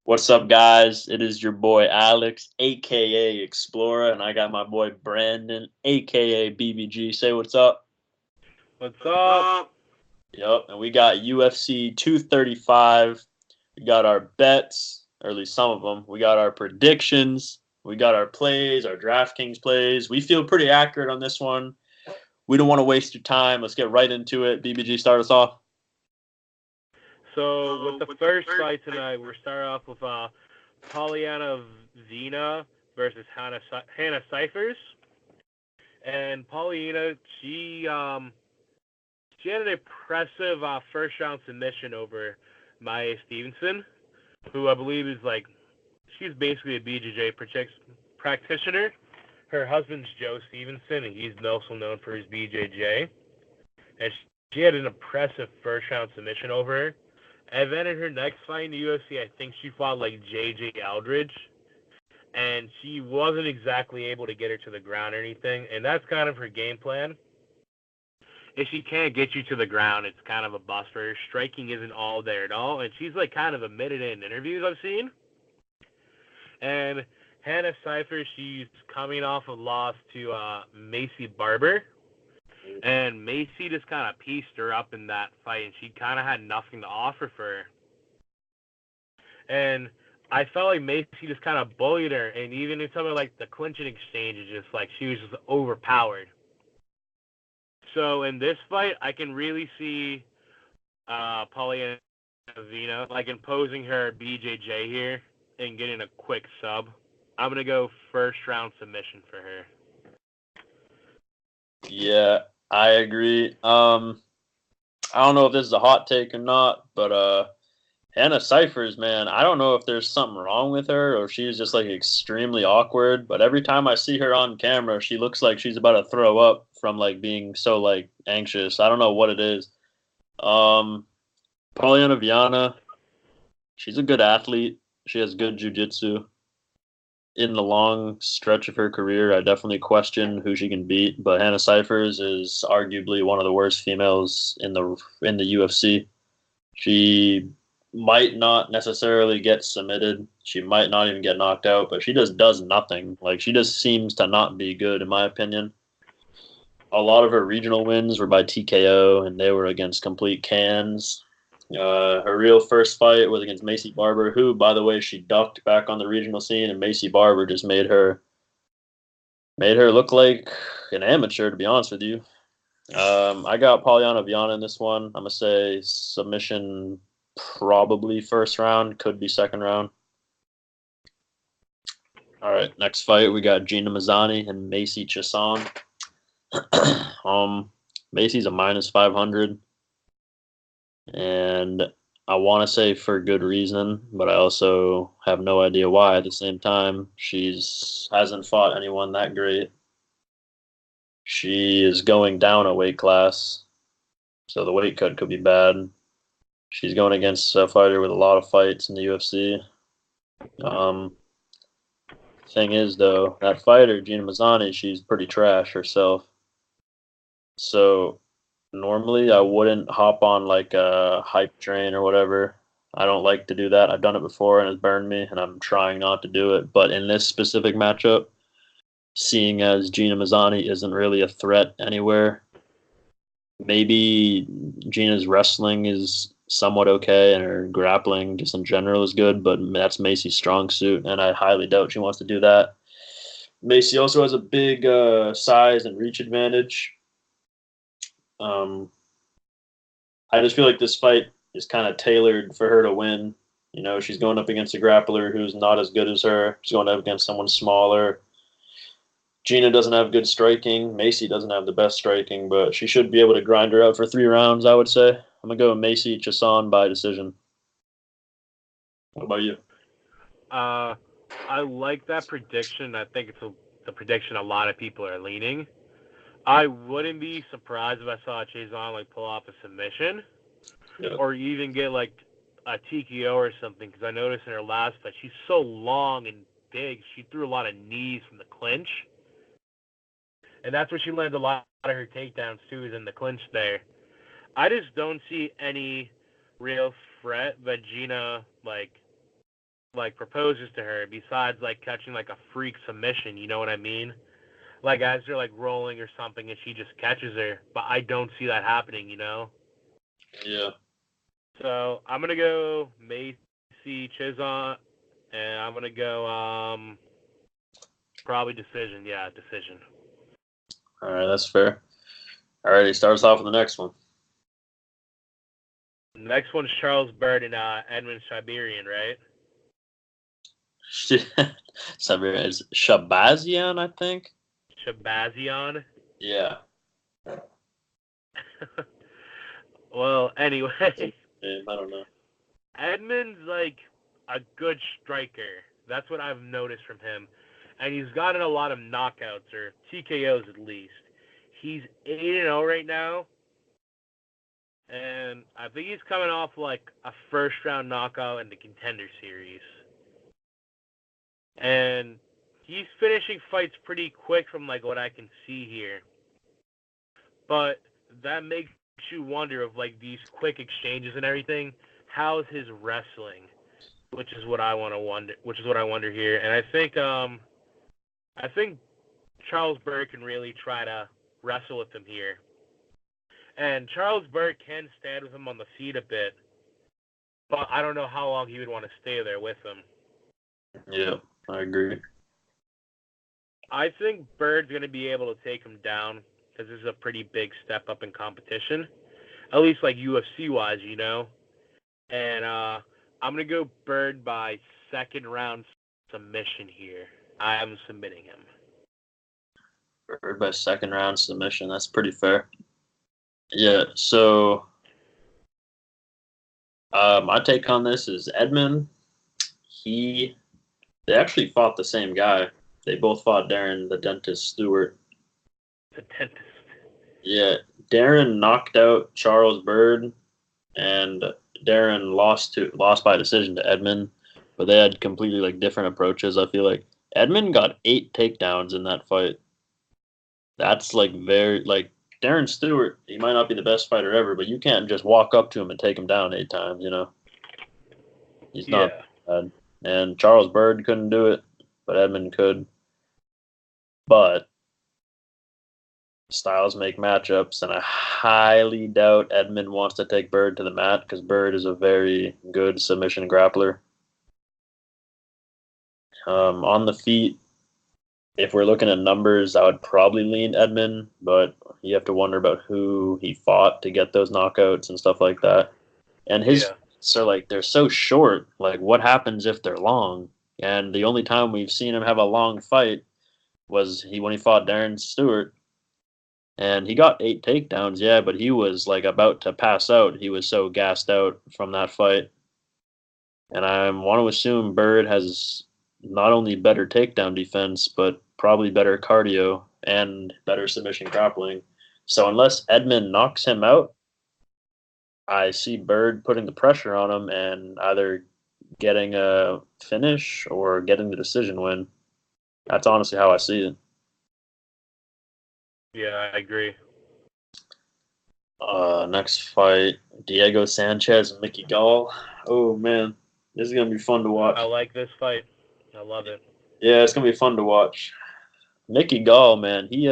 What's up, guys? It is your boy Alex, aka Explorer, and I got my boy Brandon, aka BBG. Say what's up. What's up? Yep, and we got UFC 235. We got our bets, or at least some of them. We got our predictions. We got our plays, our DraftKings plays. We feel pretty accurate on this one. We don't want to waste your time. Let's get right into it. BBG, start us off. So with the first fight tonight, we're starting off with Polyana Gina versus Hannah Cifers. And Polyana, she had an impressive first round submission over Maya Stevenson, who I believe is she's basically a BJJ practitioner. Her husband's Joe Stevenson, and he's also known for his BJJ. And she had an impressive first round submission over her. And then in her next fight in the UFC, I think she fought J.J. Aldridge. And she wasn't exactly able to get her to the ground or anything. And that's kind of her game plan. If she can't get you to the ground, it's kind of a bust for her. Striking isn't all there at all. And she's kind of admitted in interviews I've seen. And Hannah Cifers, she's coming off a loss to Macy Barber. And Macy just kind of pieced her up in that fight, and she kind of had nothing to offer for her. And I felt like Macy just kind of bullied her, and even in some of the clinching exchanges, she was just overpowered. So in this fight, I can really see Polyana Vina imposing her BJJ here and getting a quick sub. I'm gonna go first round submission for her. Yeah, I agree. I don't know if this is a hot take or not, but Hannah Cifers, man, I don't know if there's something wrong with her or if she's just extremely awkward. But every time I see her on camera, she looks like she's about to throw up from being so anxious. I don't know what it is. Polyana Viana, she's a good athlete. She has good jiu-jitsu. In the long stretch of her career, I definitely question who she can beat. But Hannah Cifers is arguably one of the worst females in the UFC. She might not necessarily get submitted. She might not even get knocked out, but she just does nothing. She just seems to not be good, in my opinion. A lot of her regional wins were by TKO, and they were against complete cans. Her real first fight was against Macy Barber, who, by the way, she ducked back on the regional scene, and Macy Barber just made her look like an amateur, to be honest with you. I got Polyana Viana in this one. I'm gonna say submission, probably first round, could be second round. All right, next fight we got Gina Mazany and Macy Chiasson. Macy's a minus 500. And I want to say for good reason, but I also have no idea why at the same time. Hasn't fought anyone that great. She is going down a weight class, so the weight cut could be bad. She's going against a fighter with a lot of fights in the UFC. Thing is, though, that fighter, Gina Mazany, she's pretty trash herself. So normally, I wouldn't hop on a hype train or whatever. I don't like to do that. I've done it before and it's burned me, and I'm trying not to do it. But in this specific matchup, seeing as Gina Mazany isn't really a threat anywhere, maybe Gina's wrestling is somewhat okay and her grappling just in general is good, but that's Macy's strong suit, and I highly doubt she wants to do that. Macy also has a big size and reach advantage. I just feel like this fight is kind of tailored for her to win. She's going up against a grappler who's not as good as her. She's going up against someone smaller. Gina doesn't have good striking. Macy doesn't have the best striking, but she should be able to grind her out for 3 rounds, I would say. I'm going to go with Macy Chiasson by decision. What about you? I like that prediction. I think it's the prediction a lot of people are leaning. I wouldn't be surprised if I saw Chiasson pull off a submission, or even get a TKO or something. Because I noticed in her last fight, she's so long and big. She threw a lot of knees from the clinch, and that's where she landed a lot of her takedowns too, is in the clinch there. I just don't see any real threat that Gina like proposes to her besides like catching like a freak submission, you know what I mean? Like as they're like rolling or something and she just catches her, but I don't see that happening, you know? Yeah. So I'm gonna go Macy Chiasson, and I'm gonna go probably decision. Yeah, decision. All right, that's fair. All right, he starts off with the next one. Next one's Charles Byrd and Edmen Shahbazyan, right? It's Shahbazyan, I think. Shahbazyan. Yeah. Well, anyway, I don't know. Edmen's like a good striker. That's what I've noticed from him. And he's gotten a lot of knockouts, or TKOs at least. He's 8-0 right now. And I think he's coming off like a first-round knockout in the Contender Series. And he's finishing fights pretty quick from like what I can see here. But that makes you wonder of like these quick exchanges and everything. How's his wrestling? Which is what I want to wonder. Which is what I wonder here. And I think Charles Byrd can really try to wrestle with him here. And Charles Byrd can stand with him on the feet a bit, but I don't know how long he would want to stay there with him. Yeah, I agree. I think Byrd's going to be able to take him down because this is a pretty big step up in competition, at least like UFC-wise, you know. And I'm going to go Byrd by second round submission here. I am submitting him. Byrd by second round submission. That's pretty fair. Yeah, so my take on this is Edmen. They actually fought the same guy. They both fought Darren the Dentist Stewart. The Dentist. Yeah, Darren knocked out Charles Byrd, and Darren lost by decision to Edmen, but they had completely like different approaches. I feel like Edmen got 8 takedowns in that fight. That's like very like. Darren Stewart, he might not be the best fighter ever, but you can't just walk up to him and take him down 8 times, you know? He's not bad. And Charles Byrd couldn't do it, but Edmen could. But styles make matchups, and I highly doubt Edmen wants to take Byrd to the mat because Byrd is a very good submission grappler. On the feet, if we're looking at numbers, I would probably lean Edmen, but you have to wonder about who he fought to get those knockouts and stuff like that. And his fights are like, they're so short. Like, what happens if they're long? And the only time we've seen him have a long fight was when he fought Darren Stewart. And he got 8 takedowns, yeah, but he was like about to pass out. He was so gassed out from that fight. And I want to assume Byrd has not only better takedown defense, but probably better cardio and better submission grappling. So unless Edmen knocks him out, I see Byrd putting the pressure on him and either getting a finish or getting the decision win. That's honestly how I see it. Yeah, I agree. Next fight, Diego Sanchez and Mickey Gall. Oh, man. This is going to be fun to watch. I like this fight. I love it. Yeah, it's going to be fun to watch. Mickey Gall, man, he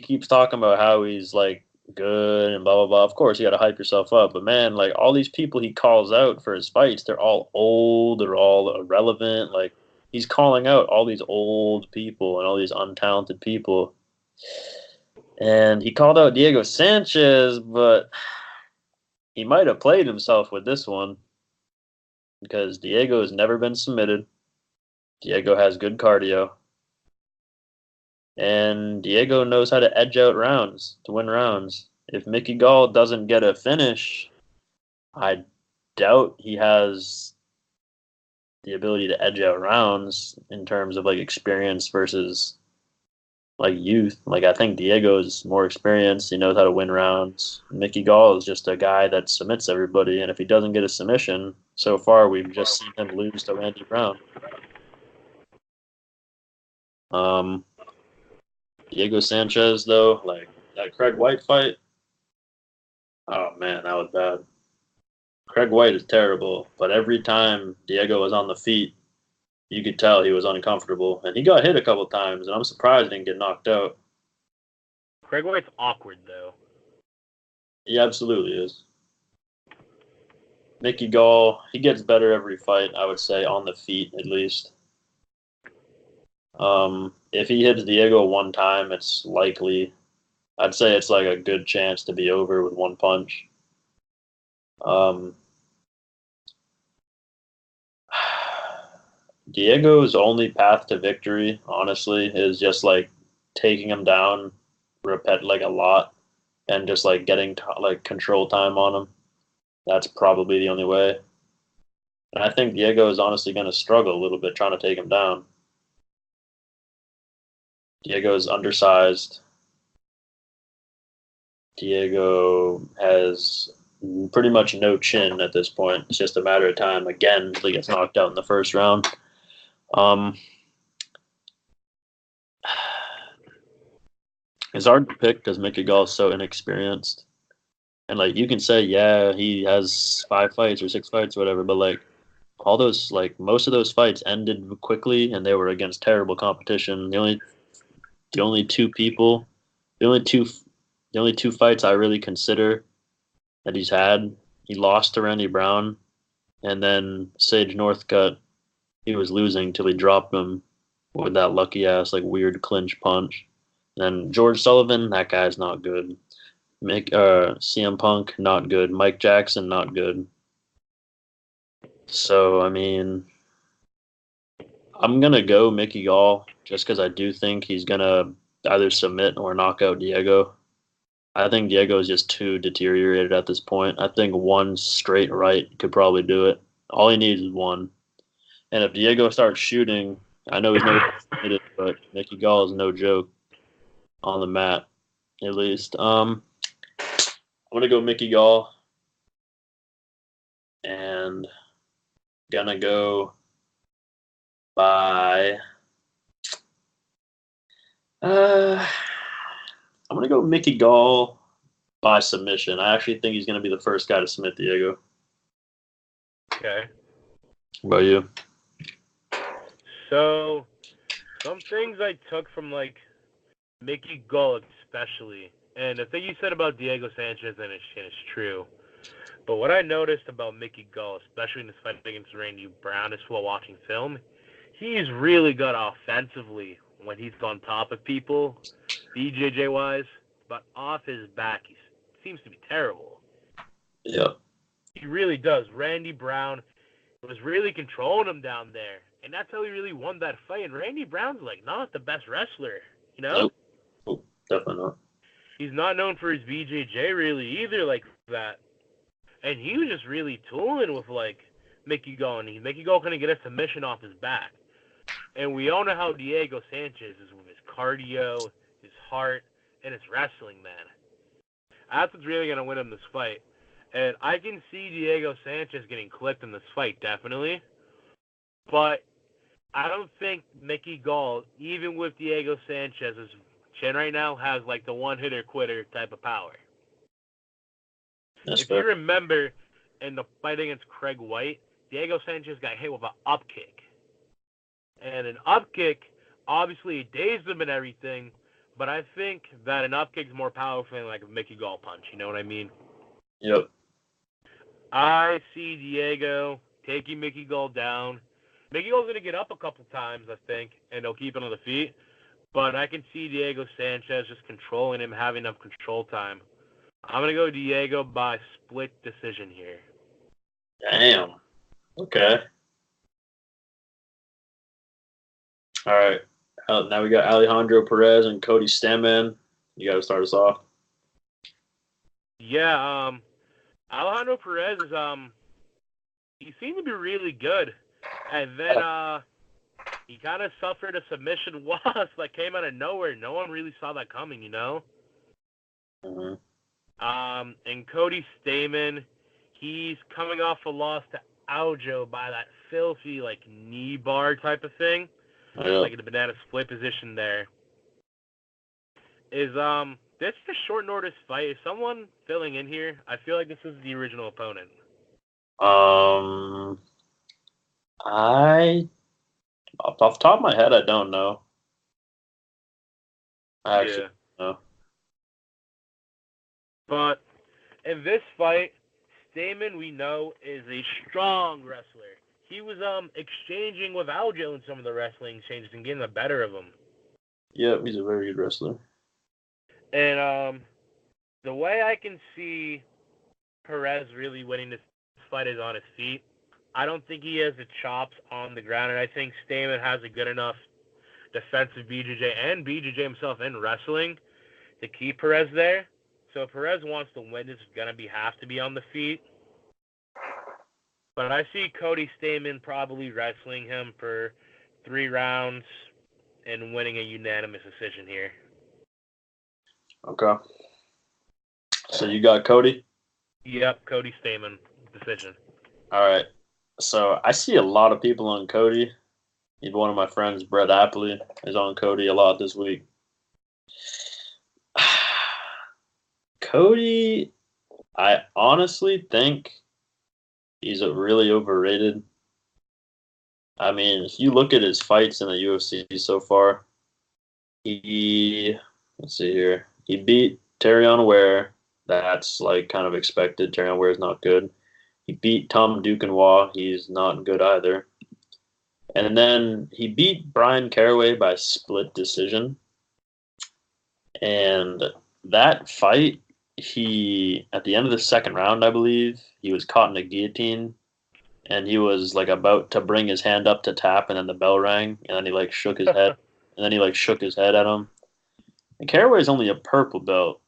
keeps talking about how he's, like, good and blah, blah, blah. Of course, you got to hype yourself up. But, man, like, all these people he calls out for his fights, they're all old. They're all irrelevant. Like, he's calling out all these old people and all these untalented people. And he called out Diego Sanchez, but he might have played himself with this one because Diego has never been submitted. Diego has good cardio. And Diego knows how to edge out rounds to win rounds. If Mickey Gall doesn't get a finish, I doubt he has the ability to edge out rounds in terms of like experience versus like youth. Like I think Diego's more experienced. He knows how to win rounds. Mickey Gall is just a guy that submits everybody. And if he doesn't get a submission, so far we've just seen him lose to Randy Brown. Diego Sanchez, though, like that Craig White fight, oh man, that was bad. Craig White is terrible, but every time Diego was on the feet, you could tell he was uncomfortable, and he got hit a couple times, and I'm surprised he didn't get knocked out. Craig White's awkward, though. He absolutely is. Mickey Gall, he gets better every fight, I would say, on the feet at least. If he hits Diego one time, it's likely. I'd say it's like a good chance to be over with one punch. Diego's only path to victory, honestly, is just like taking him down, like a lot, and just like getting like control time on him. That's probably the only way. And I think Diego is honestly going to struggle a little bit trying to take him down. Diego is undersized. Diego has pretty much no chin at this point. It's just a matter of time. Again, he gets knocked out in the first round. It's hard to pick because Mickey Gall is so inexperienced. And like you can say, yeah, he has 5 fights or 6 fights or whatever, but like all those, like most of those fights ended quickly and they were against terrible competition. The only two people, the only two fights I really consider that he's had, he lost to Randy Brown, and then Sage Northcutt, he was losing till he dropped him with that lucky ass like weird clinch punch. And then George Sullivan, that guy's not good. CM Punk, not good. Mike Jackson, not good. So, I mean, I'm going to go Mickey Gall just because I do think he's going to either submit or knock out Diego. I think Diego is just too deteriorated at this point. I think one straight right could probably do it. All he needs is one. And if Diego starts shooting, I know he's never it, but Mickey Gall is no joke on the mat, at least. I'm going to go Mickey Gall. And gonna go by I'm gonna go Mickey Gall by submission. I actually think he's gonna be the first guy to submit Diego. Okay. What about you? So, some things I took from like Mickey Gall especially, and the thing you said about Diego Sanchez and it's true. But what I noticed about Mickey Gall, especially in this fight against Randy Brown, is while watching film, he's really good offensively when he's on top of people, BJJ-wise, but off his back, he seems to be terrible. Yeah. He really does. Randy Brown was really controlling him down there, and that's how he really won that fight. And Randy Brown's like not the best wrestler, you know? Nope, definitely not. He's not known for his BJJ really either like that. And he was just really tooling with, like, Mickey Gall. And Mickey Gall couldn't get a submission off his back. And we all know how Diego Sanchez is with his cardio, his heart, and his wrestling, man. That's what's really going to win him this fight. And I can see Diego Sanchez getting clipped in this fight, definitely. But I don't think Mickey Gall, even with Diego Sanchez's chin right now, has, like, the one-hitter-quitter type of power. That's if fair. you remember in the fight against Craig White, Diego Sanchez got hit with an up kick. And an up kick, obviously, dazed him and everything, but I think that an up kick is more powerful than like a Mickey Gall punch. You know what I mean? Yep. I see Diego taking Mickey Gall down. Mickey Gall's going to get up a couple times, I think, and he'll keep it on the feet. But I can see Diego Sanchez just controlling him, having enough control time. I'm going to go Diego by split decision here. Damn. Okay. All right. Now we got Alejandro Perez and Cody Staman. You got to start us off. Yeah, Alejandro Perez is he seemed to be really good, and then he kind of suffered a submission loss that came out of nowhere. No one really saw that coming, you know. Mm-hmm. And Cody Staman, he's coming off a loss to Aljo by that filthy like knee bar type of thing, like in the banana split position there. Is this is a short notice fight? Is someone filling in here? I feel like this is the original opponent. I off the top of my head, I don't know. I actually Yeah. don't know. But in this fight, Staman, we know, is a strong wrestler. He was exchanging with Aljo in some of the wrestling exchanges and getting the better of him. Yeah, he's a very good wrestler. And the way I can see Perez really winning this fight is on his feet. I don't think he has the chops on the ground, and I think Staman has a good enough defensive BJJ and BJJ himself in wrestling to keep Perez there. So if Perez wants to win, it's gonna have to be on the feet. But I see Cody Staman probably wrestling him for 3 rounds and winning a unanimous decision here. Okay. So you got Cody? Yep, Cody Staman decision. All right. So I see a lot of people on Cody. Even one of my friends, Brett Appley, is on Cody a lot this week. Cody, I honestly think he's really overrated. I mean, if you look at his fights in the UFC so far, let's see here. He beat Terrion Ware. That's like kind of expected. Terrion Ware is not good. He beat Tom Duquesnoy. He's not good either. And then he beat Brian Caraway by split decision. And that fight, at the end of the second round, I believe, he was caught in a guillotine. And he was like about to bring his hand up to tap, and then the bell rang, and then he like shook his head, and then he like shook his head at him. And Caraway is only a purple belt.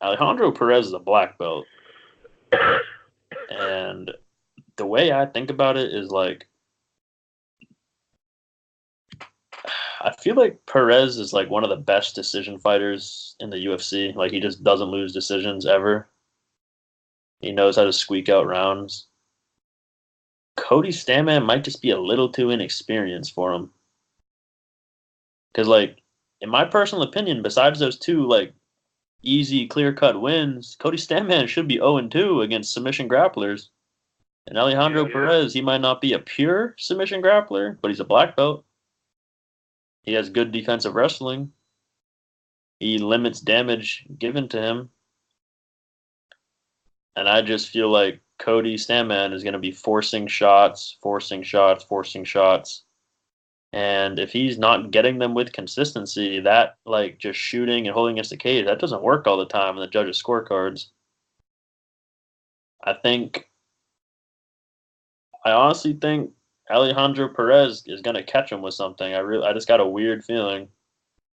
Alejandro Perez is a black belt. And the way I think about it is like, I feel like Perez is like one of the best decision fighters in the UFC. Like he just doesn't lose decisions ever. He knows how to squeak out rounds. Cody Staman might just be a little too inexperienced for him. Because like, in my personal opinion, besides those two like easy clear cut wins, Cody Staman should be 0-2 against submission grapplers. And Alejandro Perez, he might not be a pure submission grappler, but he's a black belt. He has good defensive wrestling. He limits damage given to him. And I just feel like Cody Staman is going to be forcing shots. And if he's not getting them with consistency, that like just shooting and holding against the cage, that doesn't work all the time in the judges' scorecards. I honestly think Alejandro Perez is going to catch him with something. I just got a weird feeling,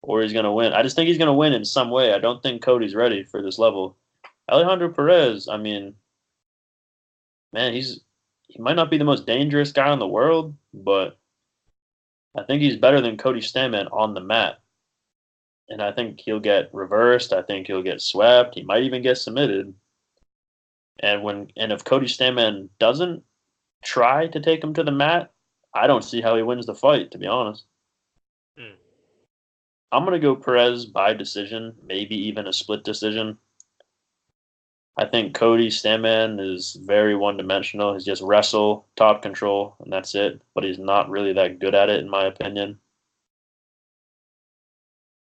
or he's going to win. I just think he's going to win in some way. I don't think Cody's ready for this level. Alejandro Perez, I mean, man, he might not be the most dangerous guy in the world, but I think he's better than Cody Staman on the mat. And I think he'll get reversed. I think he'll get swept. He might even get submitted. And if Cody Staman doesn't try to take him to the mat, I don't see how he wins the fight, to be honest. I'm going to go Perez by decision, maybe even a split decision. I think Cody Staman is very one-dimensional. He's just wrestle, top control, and that's it. But he's not really that good at it, in my opinion.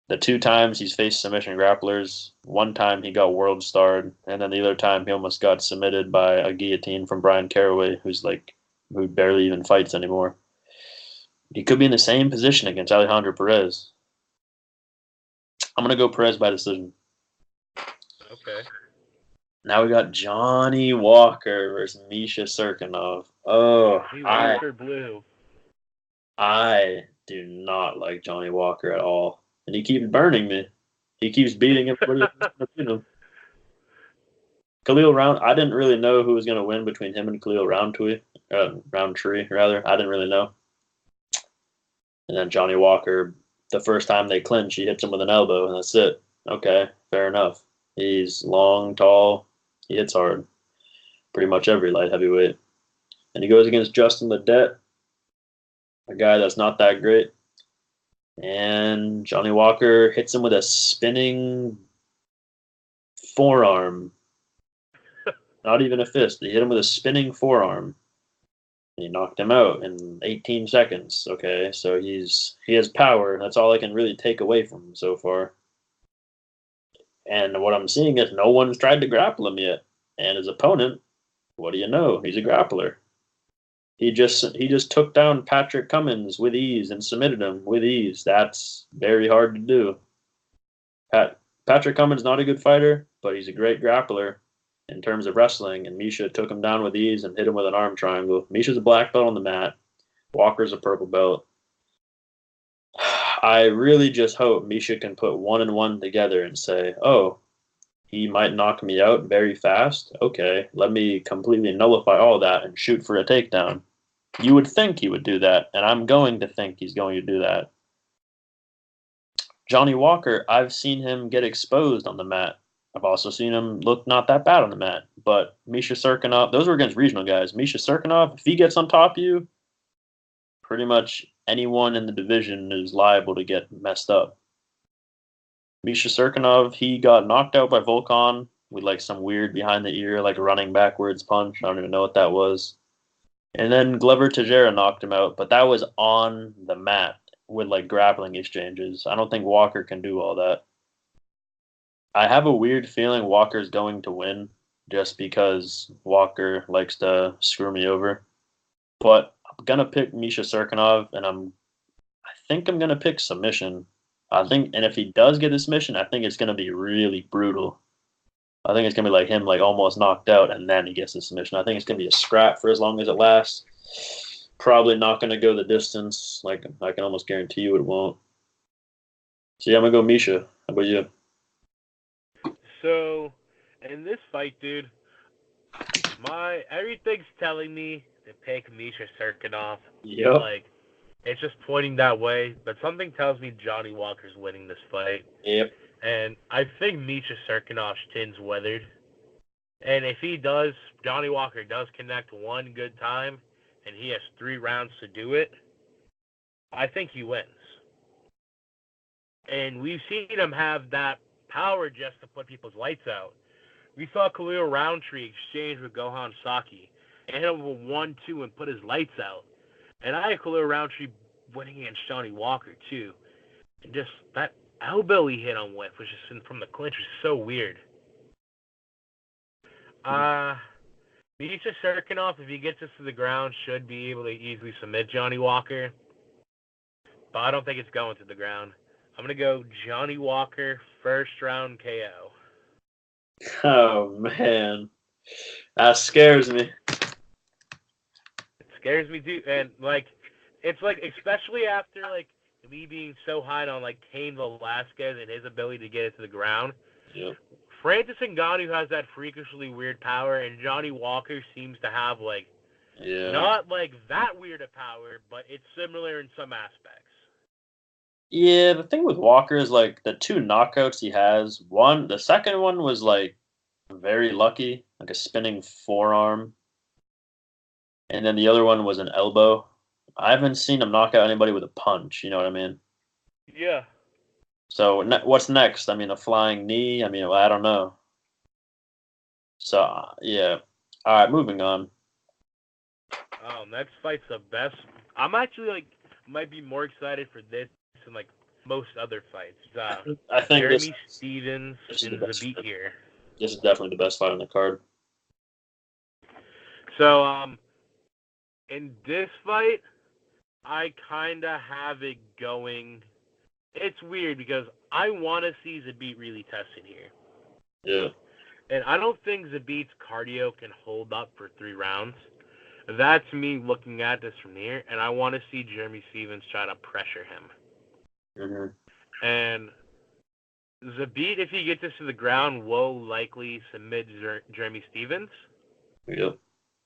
The 2 times he's faced submission grapplers, one time he got world starred, and then the other time he almost got submitted by a guillotine from Brian Caraway, who barely even fights anymore. He could be in the same position against Alejandro Perez. I'm going to go Perez by decision. Okay. Now we got Johnny Walker versus Misha Cirkunov. Oh, Walker blue. I do not like Johnny Walker at all. And he keeps burning me. He keeps beating him. Khalil I didn't really know who was going to win between him and Khalil Roundtree. I didn't really know. And then Johnny Walker, the first time they clinch, he hits him with an elbow, and that's it. Okay, fair enough. He's long, tall. He hits hard. Pretty much every light heavyweight. And he goes against Justin Ledet, a guy that's not that great. And Johnny Walker hits him with a spinning forearm. Not even a fist. They hit him with a spinning forearm. He knocked him out in 18 seconds. Okay, so he has power. That's all I can really take away from him so far. And what I'm seeing is no one's tried to grapple him yet. And his opponent, what do you know? He's a grappler. He just took down Patrick Cummins with ease and submitted him with ease. That's very hard to do. Patrick Cummins not a good fighter, but he's a great grappler in terms of wrestling. And Misha took him down with ease and hit him with an arm triangle. Misha's a black belt on the mat. Walker's a purple belt. I really just hope Misha can put one and one together and say, oh, he might knock me out very fast. Okay, let me completely nullify all that and shoot for a takedown. You would think he would do that, and I'm going to think he's going to do that. Johnny Walker, I've seen him get exposed on the mat. I've also seen him look not that bad on the mat. But Misha Cirkunov, those were against regional guys. Misha Cirkunov, if he gets on top of you, pretty much anyone in the division is liable to get messed up. Misha Cirkunov, he got knocked out by Volkan with like some weird behind the ear, like running backwards punch. I don't even know what that was. And then Glover Teixeira knocked him out, but that was on the mat with like grappling exchanges. I don't think Walker can do all that. I have a weird feeling Walker's going to win just because Walker likes to screw me over. But I'm gonna pick Misha Cirkunov, and I think I'm gonna pick submission. And if he does get a submission, I think it's gonna be really brutal. I think it's gonna be like him, like almost knocked out, and then he gets the submission. I think it's gonna be a scrap for as long as it lasts. Probably not gonna go the distance. Like I can almost guarantee you it won't. So yeah, I'm gonna go Misha. How about you? So, in this fight, dude, everything's telling me to pick Misha Cirkunov. Yep. Like, it's just pointing that way, but something tells me Johnny Walker's winning this fight. Yep. And I think Misha Cirkunov's chin's weathered. And if he does, Johnny Walker does connect one good time, and he has 3 rounds to do it, I think he wins. And we've seen him have that power just to put people's lights out. We saw Khalil Roundtree exchange with Gohan Saki and hit him with a 1-2 and put his lights out. And I had Khalil Roundtree winning against Johnny Walker, too. And just that elbow he hit him with, which is from the clinch, was so weird. Misha Cirkunov, if he gets us to the ground, should be able to easily submit Johnny Walker. But I don't think it's going to the ground. I'm going to go Johnny Walker, first round KO. Oh, man. That scares me. It scares me, too. And, like, it's like, especially after, like, me being so high on, like, Cain Velasquez and his ability to get it to the ground. Yep. Francis Ngannou has that freakishly weird power, and Johnny Walker seems to have, like, not, like, that weird a power, but it's similar in some aspects. Yeah, the thing with Walker is, like, the 2 knockouts he has, the second one was, like, very lucky, like a spinning forearm. And then the other one was an elbow. I haven't seen him knock out anybody with a punch, you know what I mean? Yeah. So what's next? I mean, a flying knee? I mean, I don't know. So, yeah. All right, moving on. Next fight's the best. I'm actually, like, might be more excited for this than, like, most other fights. I think Jeremy Stevens this and Zabit here. This is definitely the best fight on the card. So, in this fight, I kind of have it going. It's weird because I want to see Zabit really tested here. Yeah. And I don't think Zabit's cardio can hold up for 3 rounds. That's me looking at this from here, and I want to see Jeremy Stevens try to pressure him. Mm-hmm. And Zabit, if he gets this to the ground, will likely submit Jeremy Stevens. Yep.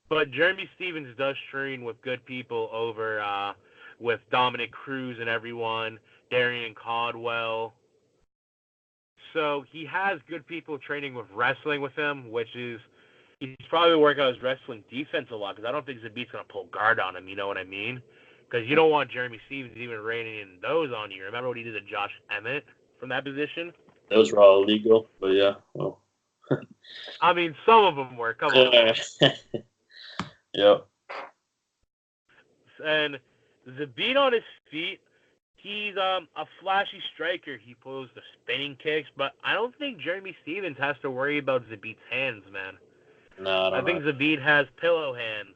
But Jeremy Stevens does train with good people over with Dominic Cruz and everyone, Darian Caldwell. So he has good people training with wrestling with him, which is he's probably working on his wrestling defense a lot because I don't think Zabit's going to pull guard on him, you know what I mean? Because you don't want Jeremy Stevens even raining in those on you. Remember what he did to Josh Emmett from that position? Those were all illegal, but yeah. Well. I mean, some of them were. Come on. Yep. And Zabit on his feet, he's a flashy striker. He pulls the spinning kicks, but I don't think Jeremy Stephens has to worry about Zabit's hands, man. No, I I don't think know. Zabit has pillow hands.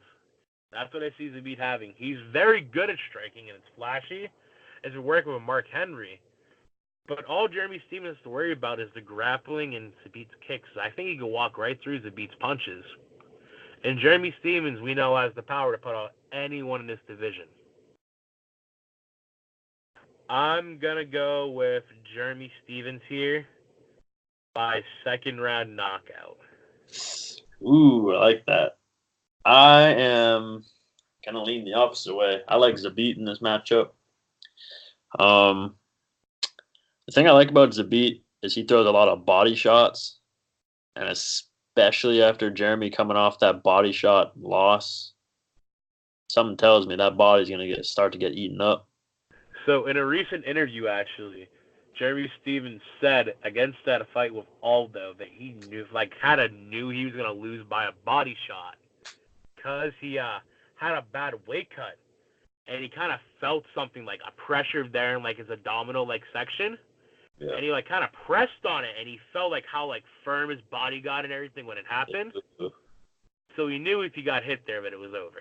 That's what I see Zabit having. He's very good at striking, and it's flashy. It's working with Mark Henry. But all Jeremy Stephens has to worry about is the grappling and Zabit's kicks. I think he can walk right through Zabit's punches. And Jeremy Stephens, we know, has the power to put out anyone in this division. I'm going to go with Jeremy Stephens here by second round knockout. Ooh, I like that. I am going to lean the opposite way. I like Zabit in this matchup. The thing I like about Zabit is he throws a lot of body shots, and especially after Jeremy coming off that body shot loss, something tells me that body's going to start to get eaten up. So in a recent interview, actually, Jeremy Stephens said against that fight with Aldo that he knew, knew he was going to lose by a body shot because he had a bad weight cut, and he kind of felt something like a pressure there in his abdominal section. Yeah. And he kind of pressed on it, and he felt how firm his body got and everything when it happened. So he knew if he got hit there that it was over.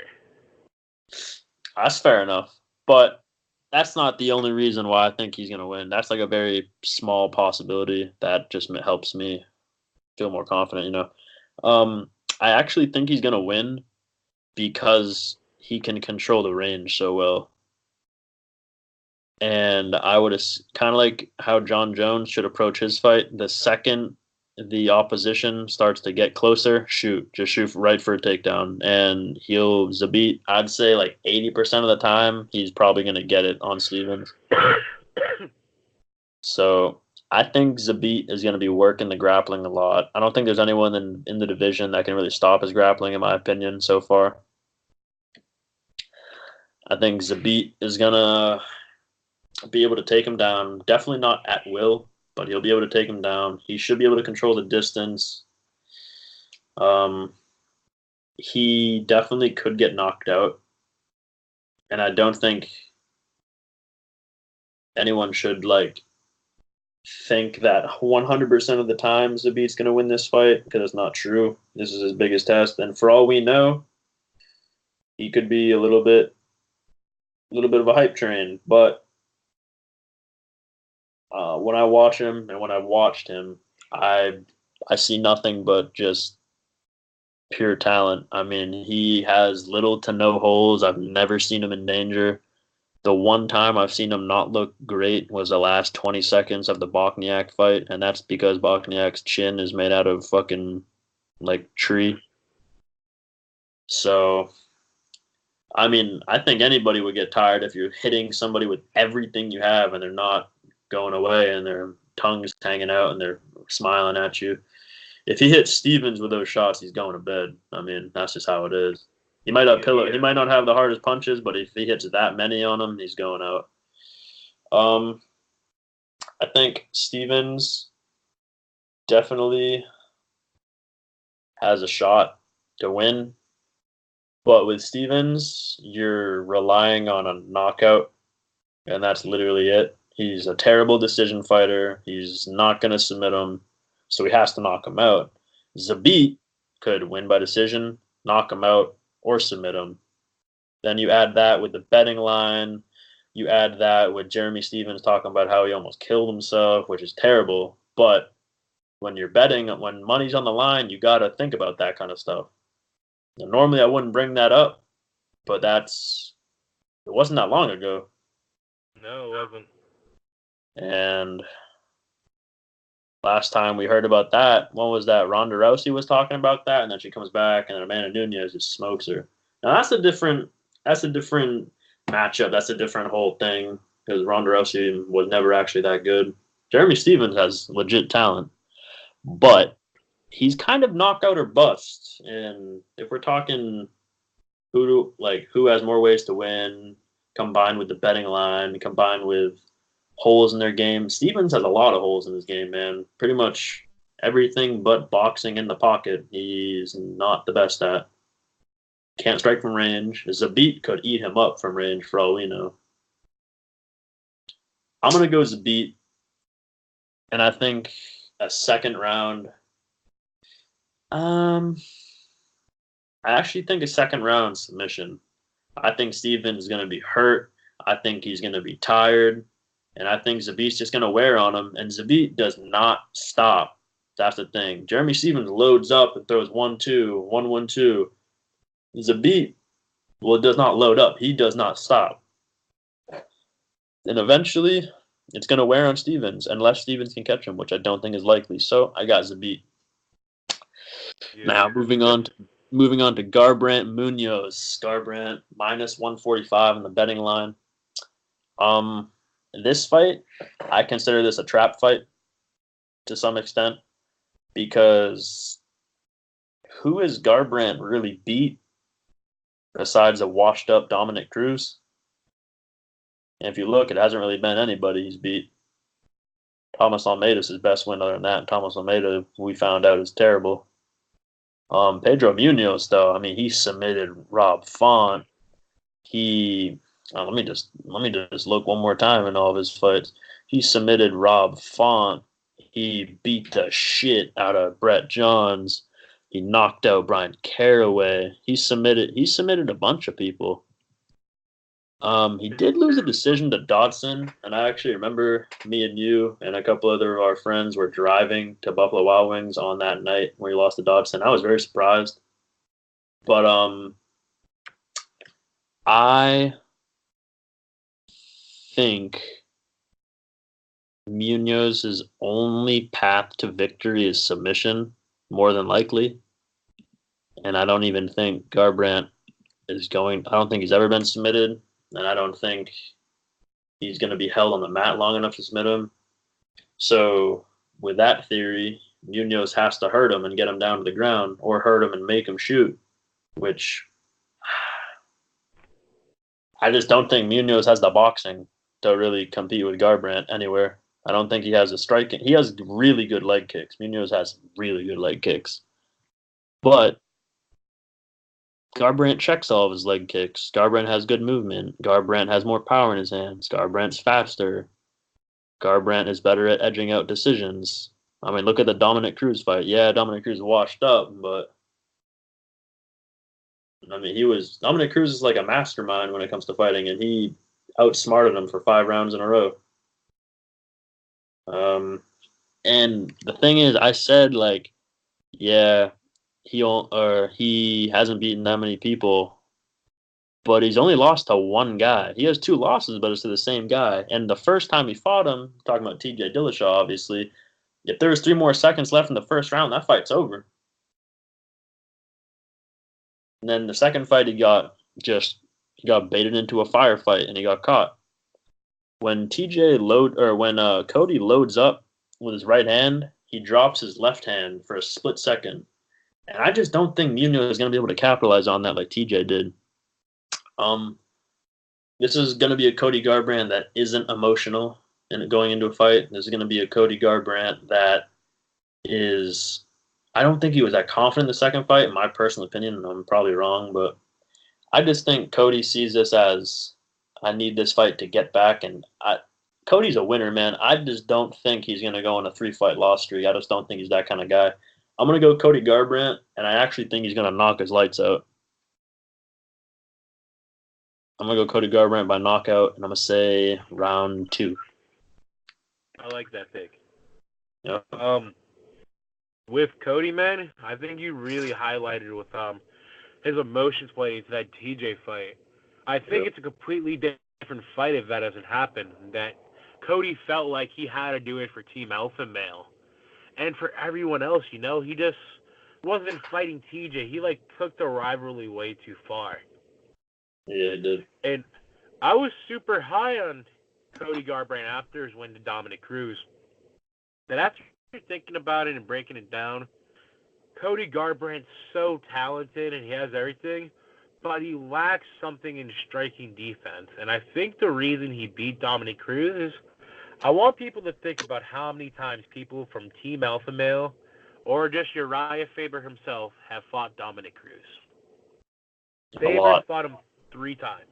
That's fair enough. But that's not the only reason why I think he's going to win. That's a very small possibility that just helps me feel more confident, I actually think he's going to win because he can control the range so well. And I would kind of like how John Jones should approach his fight. The second the opposition starts to get closer, just shoot right for a takedown. And Zabit, I'd say 80% of the time, he's probably going to get it on Stephens. So I think Zabit is going to be working the grappling a lot. I don't think there's anyone in the division that can really stop his grappling, in my opinion, so far. I think Zabit is going to be able to take him down. Definitely not at will, but he'll be able to take him down. He should be able to control the distance. He definitely could get knocked out. And I don't think anyone should think that 100% of the time Zabit's going to win this fight, because it's not true. This is his biggest test. And for all we know, he could be a little bit of a hype train, but when I watch him and when I've watched him, I see nothing but just pure talent. I mean, he has little to no holes. I've never seen him in danger. The one time I've seen him not look great was the last 20 seconds of the Bochniak fight, and that's because Bochniak's chin is made out of fucking tree. So, I mean, I think anybody would get tired if you're hitting somebody with everything you have and they're not going away and their tongue's hanging out and they're smiling at you. If he hits Stephens with those shots, he's going to bed. I mean, that's just how it is. He might not He might not have the hardest punches, but if he hits that many on him, he's going out. I think Stephens definitely has a shot to win. But with Stephens, you're relying on a knockout, and that's literally it. He's a terrible decision fighter. He's not going to submit him, so he has to knock him out. Zabit could win by decision, knock him out, or submit him. Then you add that with the betting line. You add that with Jeremy Stephens talking about how he almost killed himself, which is terrible. But when you're betting, when money's on the line, you got to think about that kind of stuff. Now, normally I wouldn't bring that up, but it wasn't that long ago. No, it wasn't. And last time we heard about that, when was that? Ronda Rousey was talking about that, and then she comes back, and then Amanda Nunes just smokes her. Now that's a different matchup. That's a different whole thing, because Ronda Rousey was never actually that good. Jeremy Stephens has legit talent, but he's kind of knockout or bust. And if we're talking who has more ways to win, combined with the betting line, combined with holes in their game, Stephens has a lot of holes in his game, man. Pretty much everything but boxing in the pocket. He's not the best at. Can't strike from range. Zabit could eat him up from range for all we know. I'm going to go Zabit. And I think a second round. I actually think a second round submission. I think Stevens is going to be hurt. I think he's going to be tired. And I think Zabit's just going to wear on him. And Zabit does not stop. That's the thing. Jeremy Stevens loads up and throws 1-2, 1-1-2. Zabit, well, does not load up. He does not stop. And eventually, it's going to wear on Stevens, unless Stevens can catch him, which I don't think is likely. So I got Zabit. Yeah. Now, moving on to Garbrandt Munhoz. Garbrandt minus 145 on the betting line. This fight, I consider this a trap fight to some extent, because who is Garbrandt really beat besides a washed-up Dominic Cruz? And if you look, it hasn't really been anybody he's beat. Thomas Almeida's his best win other than that. Thomas Almeida, we found out, is terrible. Pedro Munhoz, though, I mean, he submitted Rob Font. Let me just look one more time in all of his fights. He submitted Rob Font. He beat the shit out of Brett Johns. He knocked out Brian Caraway. He submitted a bunch of people. He did lose a decision to Dodson, and I actually remember me and you and a couple other of our friends were driving to Buffalo Wild Wings on that night where he lost to Dodson. I was very surprised. But I think Munhoz's only path to victory is submission, more than likely. And I don't even think Garbrandt is going. I don't think he's ever been submitted, and I don't think he's going to be held on the mat long enough to submit him. So with that theory, Munhoz has to hurt him and get him down to the ground, or hurt him and make him shoot, which I just don't think Munhoz has the boxing to really compete with Garbrandt anywhere. I don't think he has a striking. He has really good leg kicks. Munhoz has really good leg kicks. But Garbrandt checks all of his leg kicks. Garbrandt has good movement. Garbrandt has more power in his hands. Garbrandt's faster. Garbrandt is better at edging out decisions. I mean, look at the Dominic Cruz fight. Yeah, Dominic Cruz washed up, but I mean, Dominic Cruz is like a mastermind when it comes to fighting, and he outsmarted him for 5 rounds in a row. And the thing is, I said, like, yeah, he hasn't beaten that many people, but he's only lost to one guy. He has 2 losses, but it's to the same guy. And the first time he fought him, talking about TJ Dillashaw, obviously, if there was 3 more seconds left in the first round, that fight's over. And then the second fight, he got baited into a firefight and he got caught. When Cody loads up with his right hand, he drops his left hand for a split second. And I just don't think Munhoz is going to be able to capitalize on that like TJ did. This is going to be a Cody Garbrandt that isn't emotional and going into a fight. This is going to be a Cody Garbrandt that is, I don't think he was that confident in the second fight, in my personal opinion, and I'm probably wrong, but I just think Cody sees this as, I need this fight to get back, and Cody's a winner, man. I just don't think he's going to go on a 3-fight loss streak. I just don't think he's that kind of guy. I'm going to go Cody Garbrandt, and I actually think he's going to knock his lights out. I'm going to go Cody Garbrandt by knockout, and I'm going to say round 2. I like that pick. Yep. With Cody, man, I think you really highlighted with his emotions playing into that TJ fight. I think It's a completely different fight if that doesn't happen. That Cody felt like he had to do it for Team Alpha Male. And for everyone else, he just wasn't fighting TJ. He, took the rivalry way too far. Yeah, he did. And I was super high on Cody Garbrandt after his win to Dominic Cruz. And after thinking about it and breaking it down, Cody Garbrandt's so talented and he has everything, but he lacks something in striking defense. And I think the reason he beat Dominic Cruz is, I want people to think about how many times people from Team Alpha Male or just Uriah Faber himself have fought Dominic Cruz. A Faber's lot. fought him 3 times.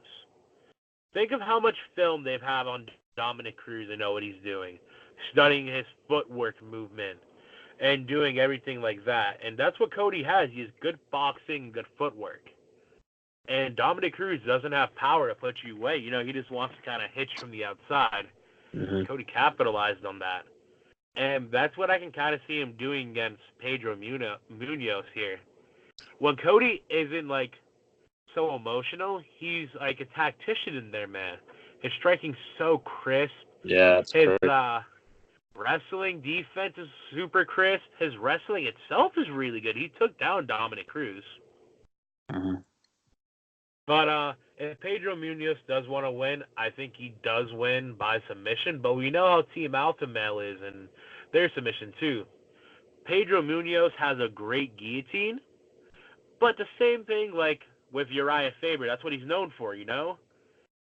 Think of how much film they've had on Dominic Cruz and know what he's doing, studying his footwork movement, and doing everything like that. And that's what Cody has. He has good boxing, good footwork. And Dominic Cruz doesn't have power to put you away. He just wants to kind of hit you from the outside. Mm-hmm. Cody capitalized on that. And that's what I can kind of see him doing against Pedro Munhoz here. When Cody isn't, so emotional, he's like a tactician in there, man. His striking's so crisp. Yeah, it's His correct. wrestling defense is super crisp. His wrestling itself is really good. He took down Dominic Cruz. Mm-hmm. But if Pedro Munhoz does want to win, I think he does win by submission. But we know how Team Alpha Male is and their submission too. Pedro Munhoz has a great guillotine, but the same thing with Uriah Faber, that's what he's known for,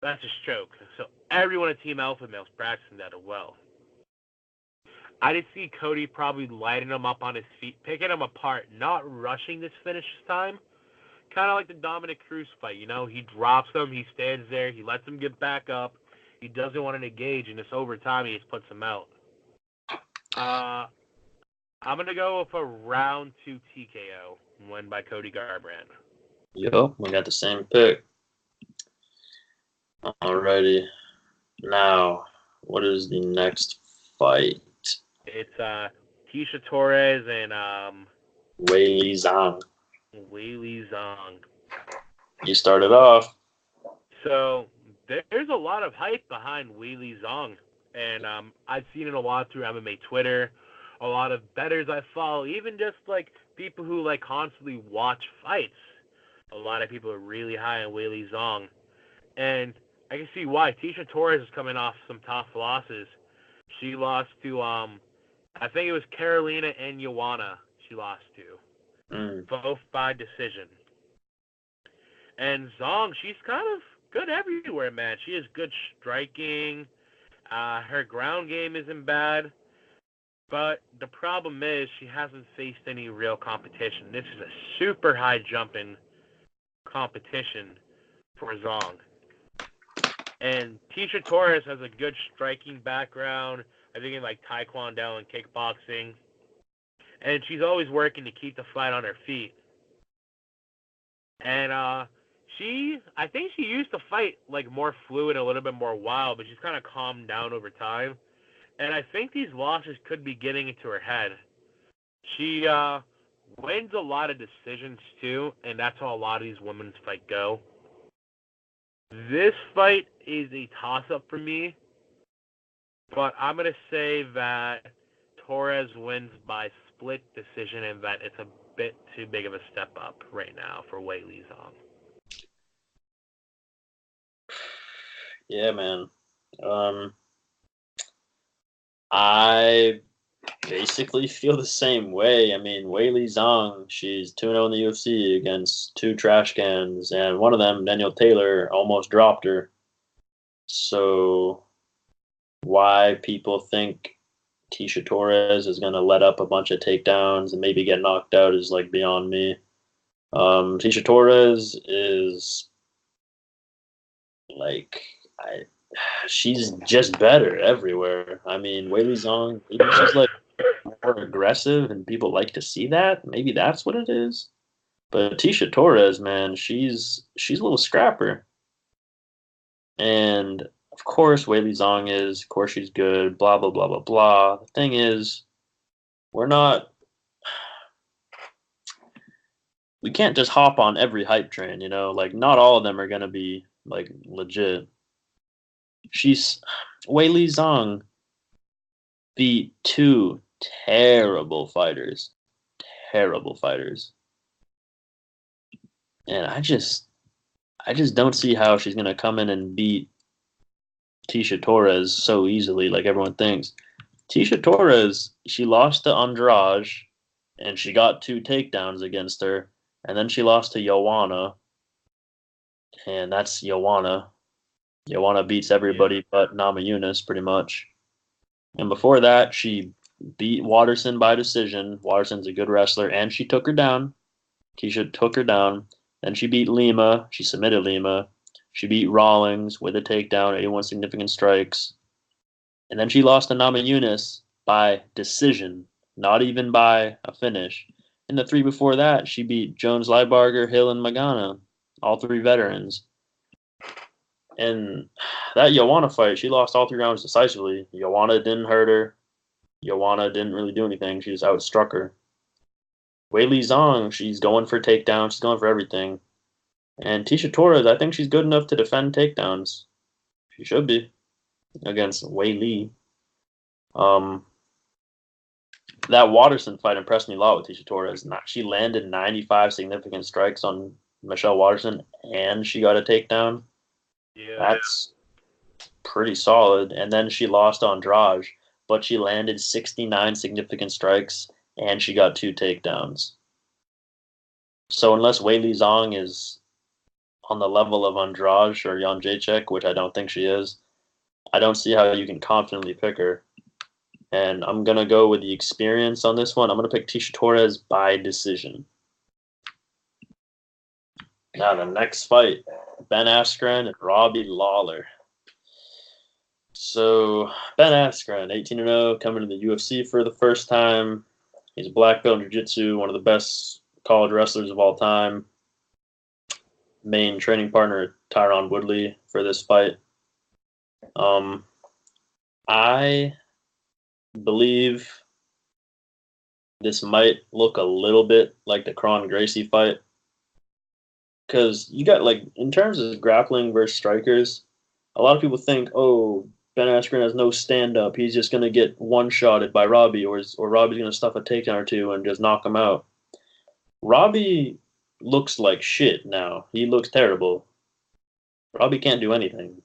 That's his choke. So everyone at Team Alpha Male is practicing that as well. I did see Cody probably lighting him up on his feet, picking him apart, not rushing this finish this time. Kind of like the Dominic Cruz fight, He drops him, he stands there, he lets him get back up. He doesn't want to engage, and it's overtime, he just puts him out. I'm going to go with a round 2 TKO, win by Cody Garbrandt. Yo, we got the same pick. Alrighty. Now, what is the next fight? It's Tecia Torres and Weili Zhang. Weili Zhang. You started off. So there's a lot of hype behind Weili Zhang, and I've seen it a lot through MMA Twitter. A lot of bettors I follow, even just people who constantly watch fights. A lot of people are really high on Weili Zhang, and I can see why. Tecia Torres is coming off some tough losses. She lost to I think it was Carolina and Joanna. She lost to. Both by decision. And Zhang, she's kind of good everywhere, man. She has good striking. Her ground game isn't bad. But the problem is she hasn't faced any real competition. This is a super high jumping competition for Zhang. And Tecia Torres has a good striking background. I think in Taekwondo and kickboxing. And she's always working to keep the fight on her feet. And I think she used to fight more fluid, a little bit more wild, but she's kind of calmed down over time. And I think these losses could be getting into her head. She wins a lot of decisions too, and that's how a lot of these women's fight go. This fight is a toss-up for me, but I'm going to say that Torres wins by split decision and that it's a bit too big of a step up right now for Weili Zhang. Yeah, man. I basically feel the same way. I mean, Weili Zhang, she's 2-0 in the UFC against 2 trash cans, and one of them, Daniel Taylor, almost dropped her. So why people think Tecia Torres is going to let up a bunch of takedowns and maybe get knocked out is beyond me. Tecia Torres is she's just better everywhere. I mean, Weili Zhang, maybe she's more aggressive and people like to see that. Maybe that's what it is. But Tecia Torres, man, she's a little scrapper. And of course Weili Zhang is, of course she's good, blah blah blah blah blah. The thing is, we can't just hop on every hype train, not all of them are gonna be legit. Weili Zhang beat 2 terrible fighters. And I just don't see how she's going to come in and beat Tecia Torres so easily like everyone thinks. Tecia Torres, she lost to Andrade, and she got 2 takedowns against her, and then she lost to Joanna, and that's Joanna. Joanna beats everybody but Namajunas, pretty much. And before that, she beat Waterson by decision. Waterson's a good wrestler, and she took her down. Tecia took her down. Then she beat Lima. She submitted Lima. She beat Rawlings with a takedown, 81 significant strikes. And then she lost to Namajunas by decision, not even by a finish. In the 3 before that, she beat Jones, Leibarger, Hill, and Magana, all 3 veterans. And that Joanna fight, she lost all 3 rounds decisively. Joanna didn't hurt her. Joanna didn't really do anything. She just outstruck her. Weili Zhang, she's going for takedowns. She's going for everything. And Tecia Torres, I think she's good enough to defend takedowns. She should be against Weili. That Waterson fight impressed me a lot with Tecia Torres. She landed 95 significant strikes on Michelle Waterson, and she got a takedown. Yeah. That's pretty solid. And then she lost on Andrade, but she landed 69 significant strikes, and she got 2 takedowns. So unless Weili Zhang is on the level of Andrade or Jan Jacek, which I don't think she is, I don't see how you can confidently pick her. And I'm going to go with the experience on this one. I'm going to pick Tecia Torres by decision. Now the next fight, Ben Askren and Robbie Lawler. So Ben Askren, 18-0, coming to the UFC for the first time. He's a black belt in jiu-jitsu, one of the best college wrestlers of all time. Main training partner, Tyron Woodley, for this fight. I believe this might look a little bit like the Kron Gracie fight. Because you got, like, in terms of grappling versus strikers, a lot of people think, oh, Ben Askren has no stand-up. He's just going to get one-shotted by Robbie, or Robbie's going to stuff a takedown or 2 and just knock him out. Robbie looks like shit now. He looks terrible. Robbie can't do anything.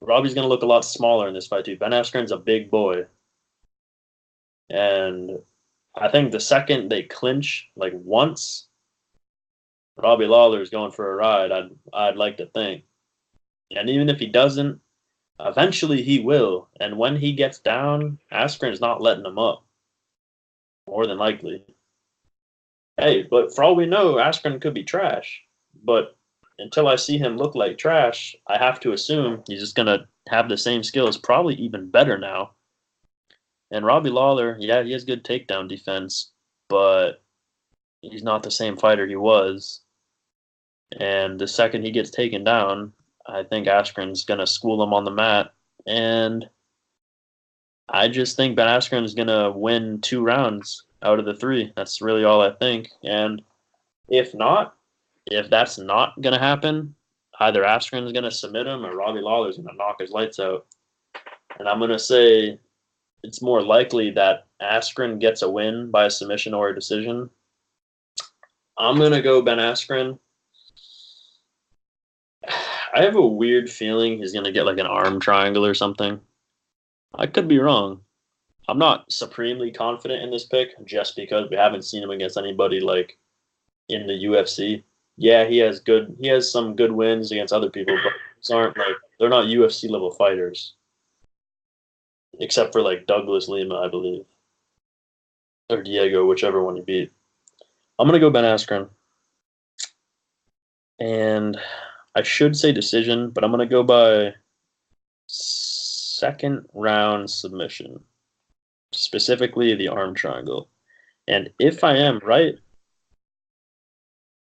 Robbie's going to look a lot smaller in this fight, too. Ben Askren's a big boy. And I think the second they clinch, like, once, Robbie Lawler is going for a ride, I'd like to think. And even if he doesn't, eventually he will. And when he gets down, Askren's not letting him up. More than likely. Hey, but for all we know, Askren could be trash. But until I see him look like trash, I have to assume he's just going to have the same skills, probably even better now. And Robbie Lawler, yeah, he has good takedown defense, but he's not the same fighter he was. And the second he gets taken down, I think Askren's going to school him on the mat. And I just think Ben Askren is going to win 2 rounds out of the 3. That's really all I think. And if that's not going to happen, either Askren's going to submit him or Robbie Lawler's going to knock his lights out. And I'm going to say it's more likely that Askren gets a win by a submission or a decision. I'm going to go Ben Askren. I have a weird feeling he's going to get like an arm triangle or something. I could be wrong. I'm not supremely confident in this pick just because we haven't seen him against anybody like in the UFC. Yeah, he has some good wins against other people, but they're not UFC level fighters. Except for like Douglas Lima, I believe. Or Diego, whichever one he beat. I'm going to go Ben Askren. And I should say decision, but I'm going to go by second round submission. Specifically the arm triangle. And if I am right,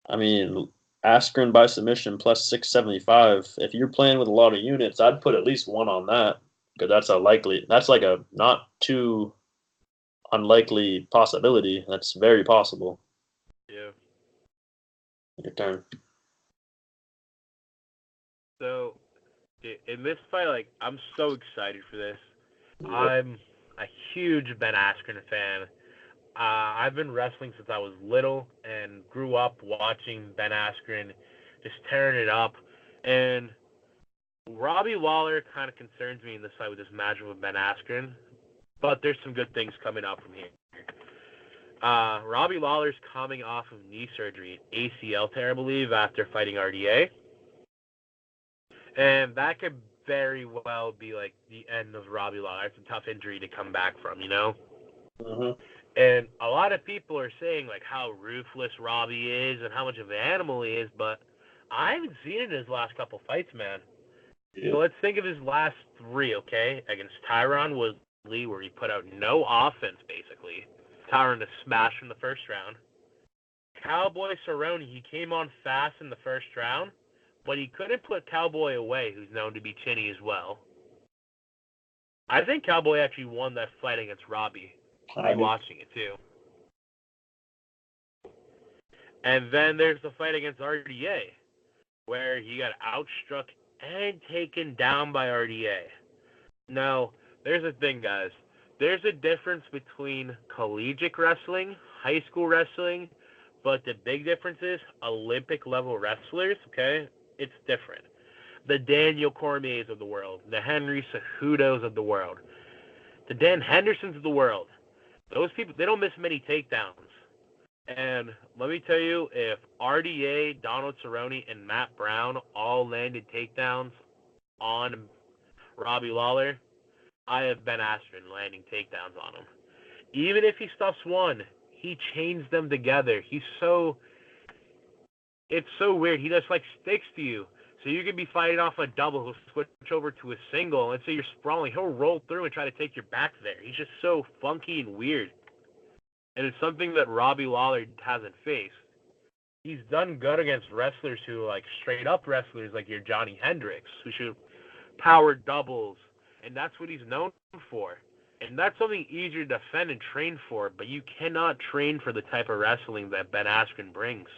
I mean, Askren by submission plus 675. If you're playing with a lot of units, I'd put at least 1 on that. Because that's like a not too unlikely possibility. That's very possible. Yeah. Your turn. So, in this fight, like, I'm so excited for this. Yep. I'm a huge Ben Askren fan. I've been wrestling since I was little and grew up watching Ben Askren just tearing it up. And Robbie Lawler kind of concerns me in this fight with this matchup with Ben Askren, but there's some good things coming up from here. Robbie Lawler's coming off of knee surgery, ACL tear, I believe, after fighting RDA. And that could very well be like the end of Robbie Lawler. It's a tough injury to come back from, you know? Mm-hmm. And a lot of people are saying like how ruthless Robbie is and how much of an animal he is, but I haven't seen it in his last couple fights, man. Yeah. So let's think of his last 3, okay? Against Tyron Woodley, where he put out no offense, basically. Tyron to smash in the first round. Cowboy Cerrone, he came on fast in the first round, but he couldn't put Cowboy away, who's known to be chinny as well. I think Cowboy actually won that fight against Robbie. I'm watching it, too. And then there's the fight against RDA, where he got outstruck and taken down by RDA. Now, there's a thing, guys. There's a difference between collegiate wrestling, high school wrestling, but the big difference is Olympic-level wrestlers, okay? It's different. The Daniel Cormiers of the world, the Henry Cejudos of the world, the Dan Hendersons of the world. Those people, they don't miss many takedowns. And let me tell you, if RDA, Donald Cerrone, and Matt Brown all landed takedowns on Robbie Lawler, I have Ben Askren landing takedowns on him. Even if he stuffs one, he chains them together. It's so weird. He just like sticks to you. So you could be fighting off a double, he'll switch over to a single, and so you're sprawling. He'll roll through and try to take your back there. He's just so funky and weird. And it's something that Robbie Lawler hasn't faced. He's done good against wrestlers who like straight up wrestlers like your Johnny Hendricks, who shoot power doubles, and that's what he's known for. And that's something easier to defend and train for, but you cannot train for the type of wrestling that Ben Askren brings.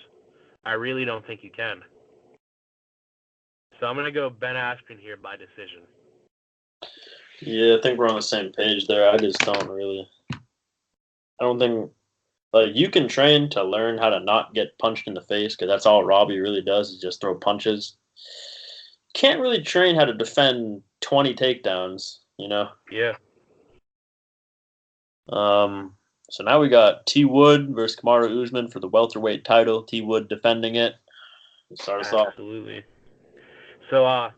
I really don't think you can. So I'm going to go Ben Askren here by decision. Yeah, I think we're on the same page there. I don't think, like, you can train to learn how to not get punched in the face, because that's all Robbie really does is just throw punches. Can't really train how to defend 20 takedowns, you know? Yeah. So now we got T. Wood versus Kamaru Usman for the welterweight title. T. Wood defending it. Start us off. Absolutely. So,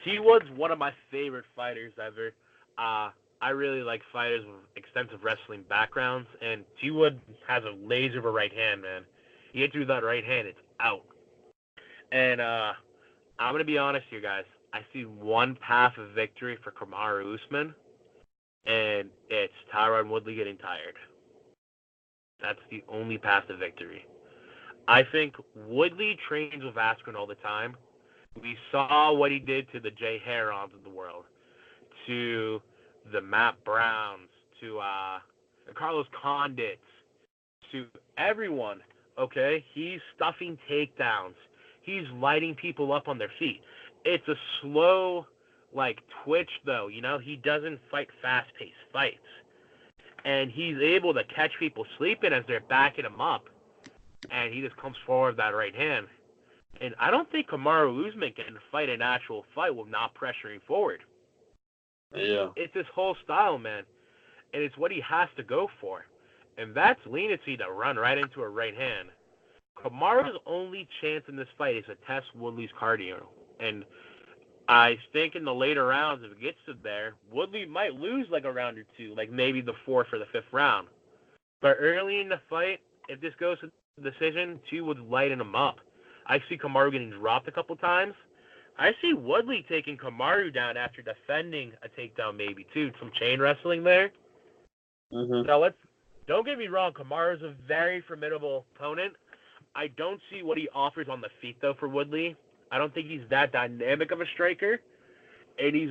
T. Wood's one of my favorite fighters ever. I really like fighters with extensive wrestling backgrounds, and T. Wood has a laser of a right hand, man. You hit through that right hand, it's out. And I'm going to be honest here, guys. I see one path of victory for Kamaru Usman, and it's Tyron Woodley getting tired. That's the only path to victory. I think Woodley trains with Askren all the time. We saw what he did to the Jay Herons of the world, to the Matt Browns, to the Carlos Condits, to everyone, okay? He's stuffing takedowns. He's lighting people up on their feet. It's a slow, like, twitch, though, you know? He doesn't fight fast-paced fights. And he's able to catch people sleeping as they're backing him up. And he just comes forward with that right hand. And I don't think Kamaru Usman can fight an actual fight with not pressuring forward. Yeah. It's his whole style, man. And it's what he has to go for. And that's leniency to run right into a right hand. Kamaru's only chance in this fight is to test Woodley's cardio. And I think in the later rounds, if it gets to there, Woodley might lose like a round or two, like maybe the 4th or the 5th round. But early in the fight, if this goes to the decision, T Wood's lighting him up. I see Kamaru getting dropped a couple times. I see Woodley taking Kamaru down after defending a takedown maybe too. Some chain wrestling there. Mm-hmm. Now don't get me wrong, Kamaru's a very formidable opponent. I don't see what he offers on the feet though for Woodley. I don't think he's that dynamic of a striker. And he's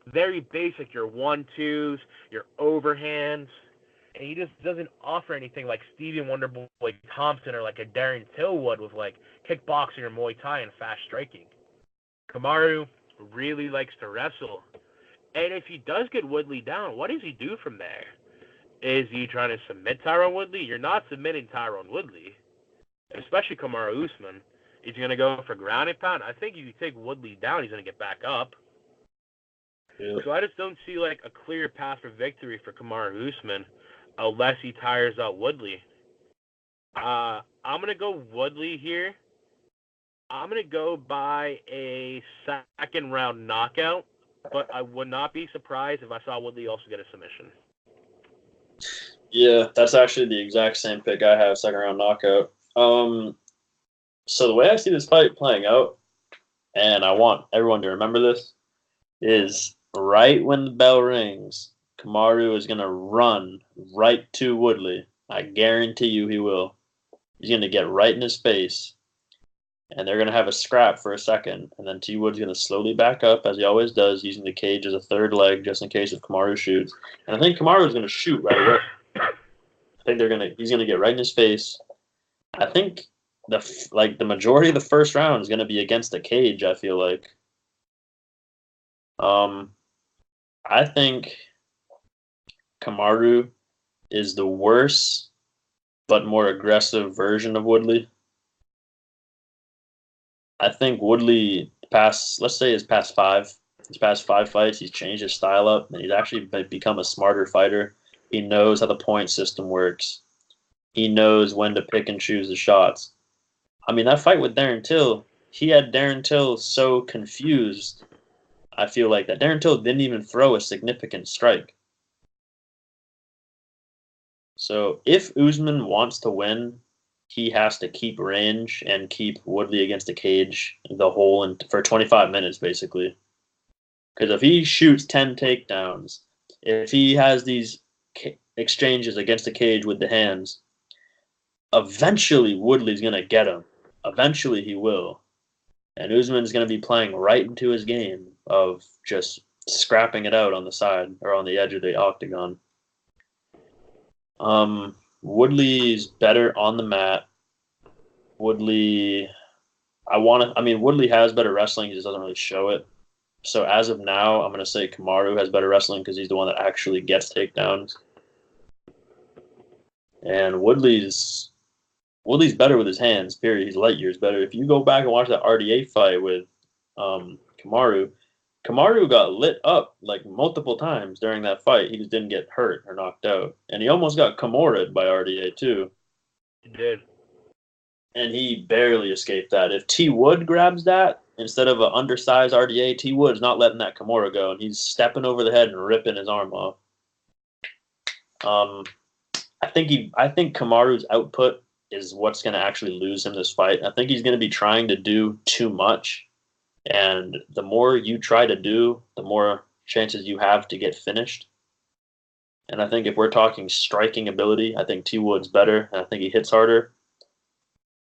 very basic, your 1-2s, your overhands. And he just doesn't offer anything like Stevie Wonderboy Thompson or like a Darren Till would with like kickboxing or Muay Thai and fast striking. Kamaru really likes to wrestle. And if he does get Woodley down, what does he do from there? Is he trying to submit Tyron Woodley? You're not submitting Tyron Woodley, especially Kamaru Usman. He's going to go for ground and pound. I think if you take Woodley down, he's going to get back up. Yeah. So I just don't see like a clear path for victory for Kamaru Usman unless he tires out Woodley. I'm going to go Woodley here. I'm going to go by a second round knockout. but I would not be surprised if I saw Woodley also get a submission. Yeah, that's actually the exact same pick I have, second round knockout. So the way I see this fight playing out, and I want everyone to remember this, is right when the bell rings, Kamaru is going to run right to Woodley. I guarantee you he will. He's going to get right in his face, and they're going to have a scrap for a second, and then T Wood's going to slowly back up, as he always does, using the cage as a third leg just in case if Kamaru shoots. And I think Kamaru is going to shoot right away. I think he's going to get right in his face. I think the majority of the first round is going to be against the cage, I feel like. I think Kamaru is the worse but more aggressive version of Woodley. I think Woodley let's say his past five fights, he's changed his style up and he's actually become a smarter fighter. He knows how the point system works. He knows when to pick and choose the shots. I mean, that fight with Darren Till, he had Darren Till so confused. I feel like that Darren Till didn't even throw a significant strike. So if Usman wants to win, he has to keep range and keep Woodley against the cage for 25 minutes, basically. Because if he shoots 10 takedowns, if he has these exchanges against the cage with the hands, eventually Woodley's going to get him. Eventually he will. And Usman's going to be playing right into his game of just scrapping it out on the side or on the edge of the octagon. Woodley's better on the mat. Woodley has better wrestling. He just doesn't really show it. So as of now, I'm going to say Kamaru has better wrestling because he's the one that actually gets takedowns. And Woodley's better with his hands, period. He's light years better. If you go back and watch that RDA fight with Kamaru got lit up like multiple times during that fight. He just didn't get hurt or knocked out. And he almost got Kimura'd by RDA too. He did. And he barely escaped that. If T Wood grabs that, instead of an undersized RDA, T Wood's not letting that Kimura go, and he's stepping over the head and ripping his arm off. I think Kamaru's output is what's going to actually lose him this fight. I think he's going to be trying to do too much. And the more you try to do, the more chances you have to get finished. And I think if we're talking striking ability, I think T Wood's better, and I think he hits harder.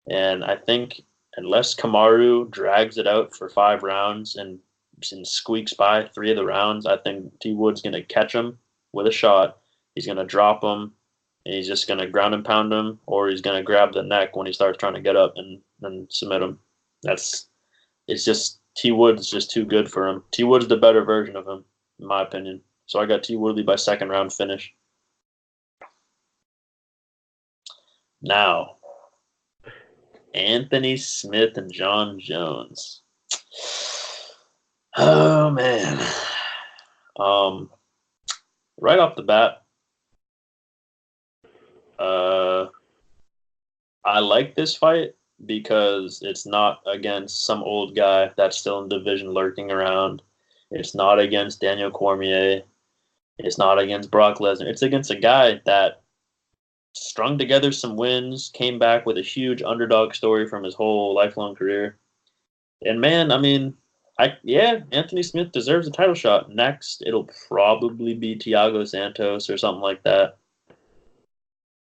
And I think unless Kamaru drags it out for 5 rounds and squeaks by 3 of the rounds, I think T Wood's going to catch him with a shot. He's going to drop him, and he's just going to ground and pound him, or he's going to grab the neck when he starts trying to get up and submit him. T Wood's just too good for him. T Wood's the better version of him, in my opinion. So I got T Woodley by second round finish. Now, Anthony Smith and John Jones. Oh man. Right off the bat, I like this fight because it's not against some old guy that's still in division lurking around. It's not against Daniel Cormier. It's not against Brock Lesnar. It's against a guy that strung together some wins, came back with a huge underdog story from his whole lifelong career. And man, I mean, Anthony Smith deserves a title shot. Next, it'll probably be Thiago Santos or something like that.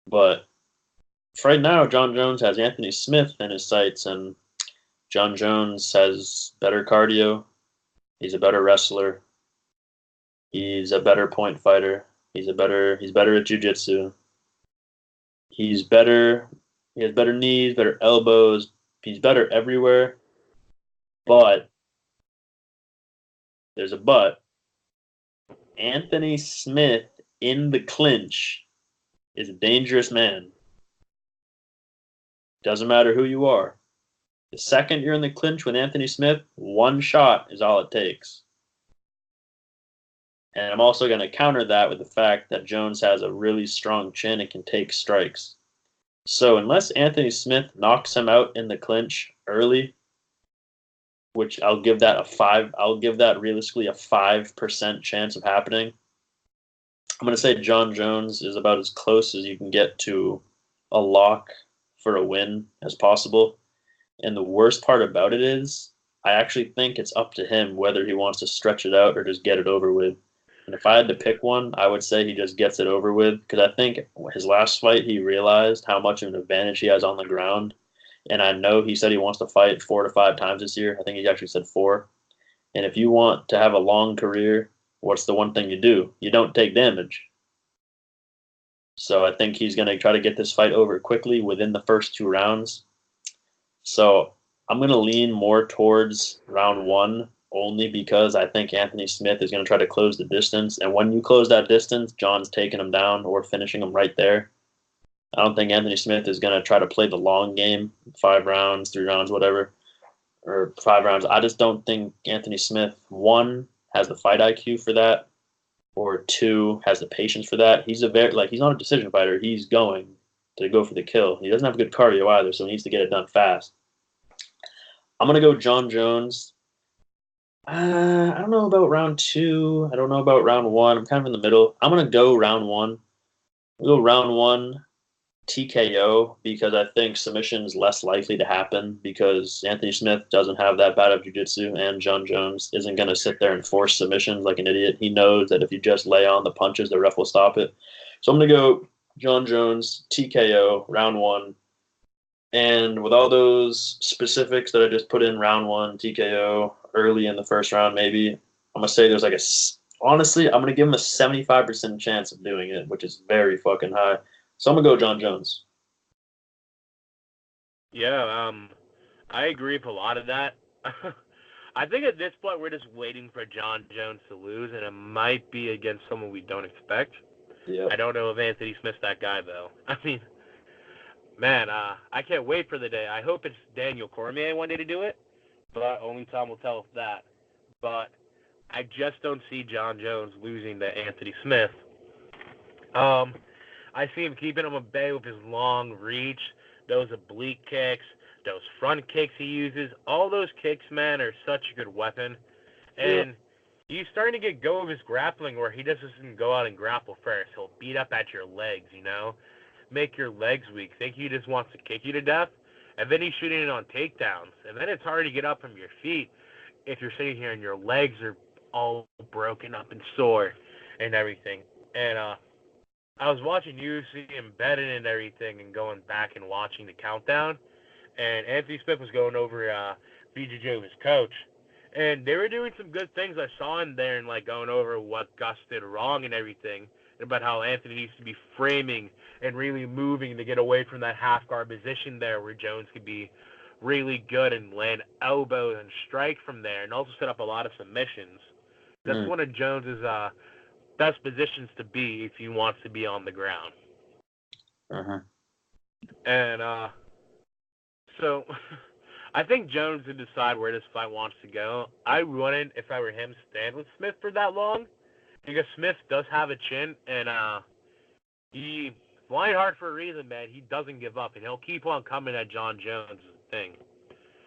But for right now, John Jones has Anthony Smith in his sights, and John Jones has better cardio. He's a better wrestler. He's a better point fighter. He's better at jiu-jitsu. He has better knees, better elbows. He's better everywhere. But there's a but. Anthony Smith in the clinch is a dangerous man. Doesn't matter who you are. The second you're in the clinch with Anthony Smith, one shot is all it takes. And I'm also going to counter that with the fact that Jones has a really strong chin and can take strikes. So unless Anthony Smith knocks him out in the clinch early, which I'll give that a 5. I'll give that realistically a 5% chance of happening. I'm going to say Jon Jones is about as close as you can get to a lock for a win as possible. And the worst part about it is I actually think it's up to him whether he wants to stretch it out or just get it over with. And if I had to pick one, I would say he just gets it over with, because I think his last fight he realized how much of an advantage he has on the ground. And I know he said he wants to fight 4 to 5 times this year. I think he actually said 4. And if you want to have a long career, what's the one thing you do? You don't take damage. So I think he's going to try to get this fight over quickly within the first 2 rounds. So I'm going to lean more towards round 1 only because I think Anthony Smith is going to try to close the distance. And when you close that distance, John's taking him down or finishing him right there. I don't think Anthony Smith is going to try to play the long game, 5 rounds, 3 rounds, whatever, or 5 rounds. I just don't think Anthony Smith, 1, has the fight IQ for that, or 2, has the patience for that. He's he's not a decision fighter. He's going to go for the kill. He doesn't have good cardio either, so he needs to get it done fast. I'm going to go Jon Jones. I don't know about round 2. I don't know about round 1. I'm kind of in the middle. I'm going to go round 1. We'll go round 1 TKO because I think submission is less likely to happen because Anthony Smith doesn't have that bad of jiu-jitsu, and Jon Jones isn't going to sit there and force submissions like an idiot. He knows that if you just lay on the punches, the ref will stop it. So I'm going to go Jon Jones, TKO, round 1. And with all those specifics that I just put in round 1, TKO, early in the first round maybe, I'm going to say there's honestly, I'm going to give him a 75% chance of doing it, which is very fucking high. So I'm going to go Jon Jones. Yeah, I agree with a lot of that. I think at this point we're just waiting for Jon Jones to lose, and it might be against someone we don't expect. Yeah. I don't know if Anthony Smith's that guy, though. I mean, man, I can't wait for the day. I hope it's Daniel Cormier one day to do it, but only time will tell with that. But I just don't see Jon Jones losing to Anthony Smith. I see him keeping him at bay with his long reach, those oblique kicks, those front kicks he uses. All those kicks, man, are such a good weapon. And he's starting to get go of his grappling where he doesn't go out and grapple first. He'll beat up at your legs, make your legs weak. Think he just wants to kick you to death. And then he's shooting it on takedowns. And then it's hard to get up from your feet if you're sitting here and your legs are all broken up and sore and everything. And I was watching UFC embedded and everything and going back and watching the countdown. And Anthony Smith was going over BJJ with his coach. And they were doing some good things. I saw in there and going over what Gus did wrong and everything. And about how Anthony needs to be framing and really moving to get away from that half guard position there where Jones could be really good and land elbows and strike from there and also set up a lot of submissions. That's one of Jones's best positions to be if he wants to be on the ground. And so I think Jones would decide where this fight wants to go. I wouldn't, if I were him, stand with Smith for that long because Smith does have a chin and he flying hard for a reason, man. He doesn't give up and he'll keep on coming at Jon Jones' thing.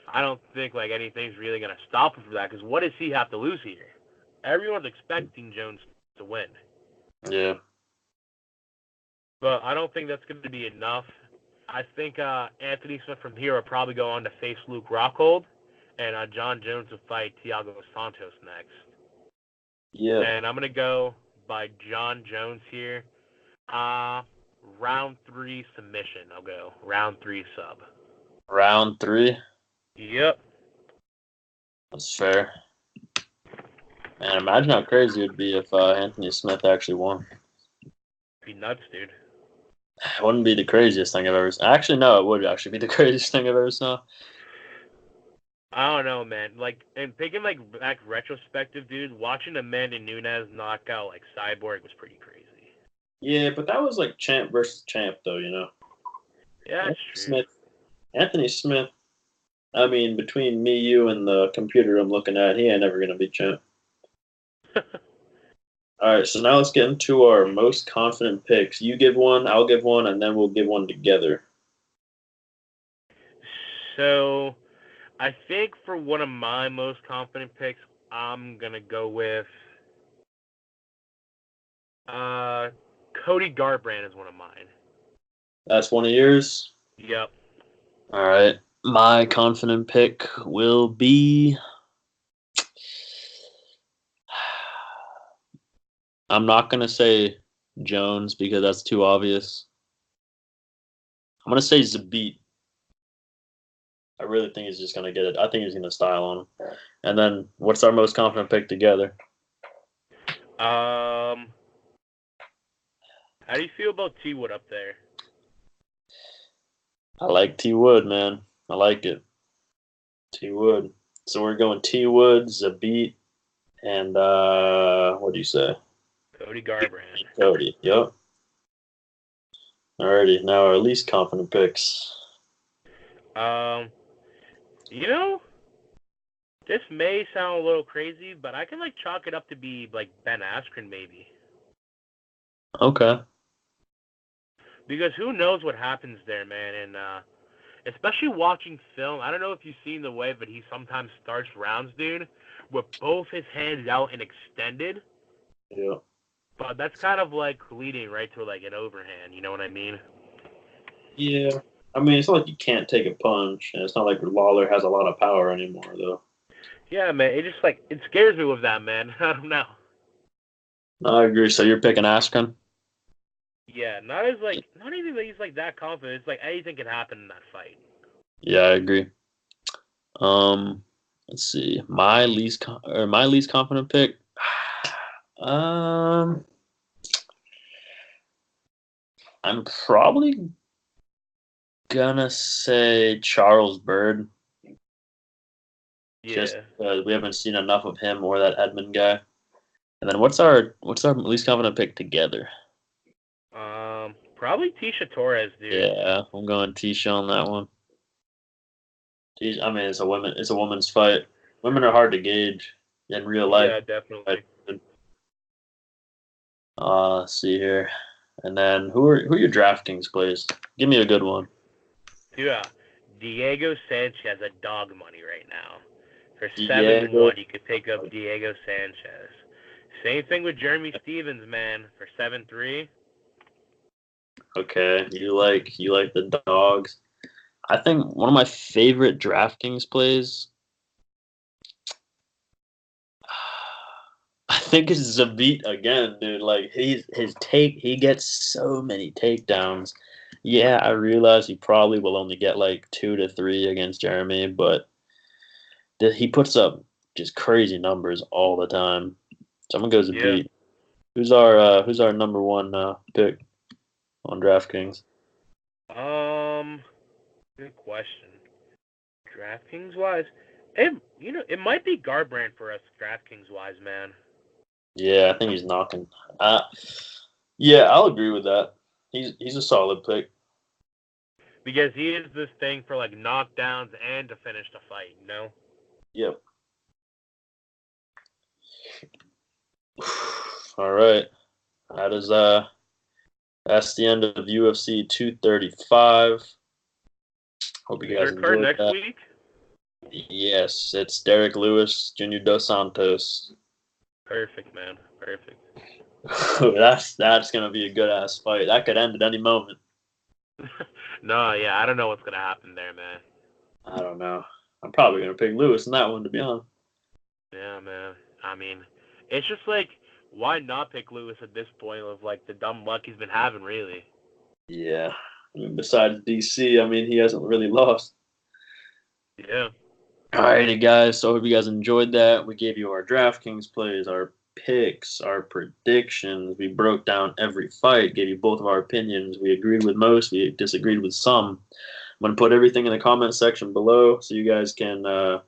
I don't think anything's really going to stop him from that because what does he have to lose here? Everyone's expecting Jones to win. Yeah. But I don't think that's going to be enough. I think Anthony Smith from here will probably go on to face Luke Rockhold, and Jon Jones will fight Thiago Santos next. Yeah. And I'm going to go by Jon Jones here. Round 3 submission. I'll go round 3 sub. Round 3? Yep. That's fair. Man, imagine how crazy it would be if Anthony Smith actually won. It'd be nuts, dude. It wouldn't be the craziest thing I've ever seen. Actually, no, it would actually be the craziest thing I've ever saw. I don't know, man. And thinking back retrospective, dude, watching Amanda Nunes knock out Cyborg was pretty crazy. Yeah, but that was champ versus champ, though, Yeah, that's true. Anthony Smith, I mean, between me, you, and the computer I'm looking at, he ain't never going to be champ. All right, so now let's get into our most confident picks. You give one, I'll give one, and then we'll give one together. So I think for one of my most confident picks, I'm gonna go with Cody Garbrandt is one of mine. That's one of yours? Yep. All right. My confident pick will be. I'm not going to say Jones because that's too obvious. I'm going to say Zabit. I really think he's just going to get it. I think he's going to style on him. And then what's our most confident pick together? How do you feel about T Wood up there? I like T Wood, man. I like it. T Wood. So we're going T Wood, Zabit, and what do you say? Cody Garbrandt. Cody. Yep. Alrighty. Now our least confident picks. You know, this may sound a little crazy, but I can chalk it up to be Ben Askren maybe. Okay. Because who knows what happens there, man, and especially watching film. I don't know if you've seen the way, but he sometimes starts rounds, dude, with both his hands out and extended. Yeah. But that's kind of leading right to an overhand. You know what I mean? Yeah. I mean, it's not like you can't take a punch, and it's not like Lawler has a lot of power anymore, though. Yeah, man. It just it scares me with that, man. I don't know. No, I agree. So you're picking Askren? Yeah, not even that he's that confident. It's anything can happen in that fight. Yeah, I agree. Let's see. My least confident pick. I'm probably gonna say Charles Byrd. Yeah. Just because we haven't seen enough of him or that Edmen guy. And then what's our least confident pick together? Probably Tecia Torres, dude. Yeah, I'm going Tecia on that one. I mean, it's a woman's fight. Women are hard to gauge in real life. Yeah, definitely. Let's see here. And then who are your DraftKings plays? Give me a good one. Yeah, Diego Sanchez at dog money right now. For 7-1, you could pick up Diego Sanchez. Same thing with Jeremy Stevens, man, for 7-3. Okay, you like the dogs. I think one of my favorite DraftKings plays. I think it's Zabit again, dude. He gets so many takedowns. Yeah, I realize he probably will only get 2 to 3 against Jeremy, but he puts up just crazy numbers all the time. So I'm gonna go Zabit. Yeah. Who's our number one pick on DraftKings? Good question. DraftKings wise, it might be Garbrandt for us DraftKings wise, man. Yeah, I think he's knocking. Yeah, I'll agree with that. He's a solid pick. Because he is this thing for knockdowns and to finish the fight, you know? Yep. All right. That's the end of UFC 235. Hope you guys enjoyed next that. Week? Yes, it's Derek Lewis, Junior Dos Santos. Perfect, man. Perfect. That's gonna be a good ass fight. That could end at any moment. No, yeah, I don't know what's gonna happen there, man. I don't know. I'm probably gonna pick Lewis in that one, to be honest. Yeah, man. I mean, it's just why not pick Lewis at this point of the dumb luck he's been having, really? Yeah. I mean, besides DC, I mean, he hasn't really lost. Yeah. Alrighty, guys. So I hope you guys enjoyed that. We gave you our DraftKings plays, our picks, our predictions. We broke down every fight, gave you both of our opinions. We agreed with most, we disagreed with some. I'm going to put everything in the comment section below so you guys can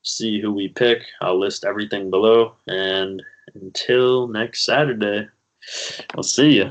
see who we pick. I'll list everything below. And until next Saturday, we'll see you.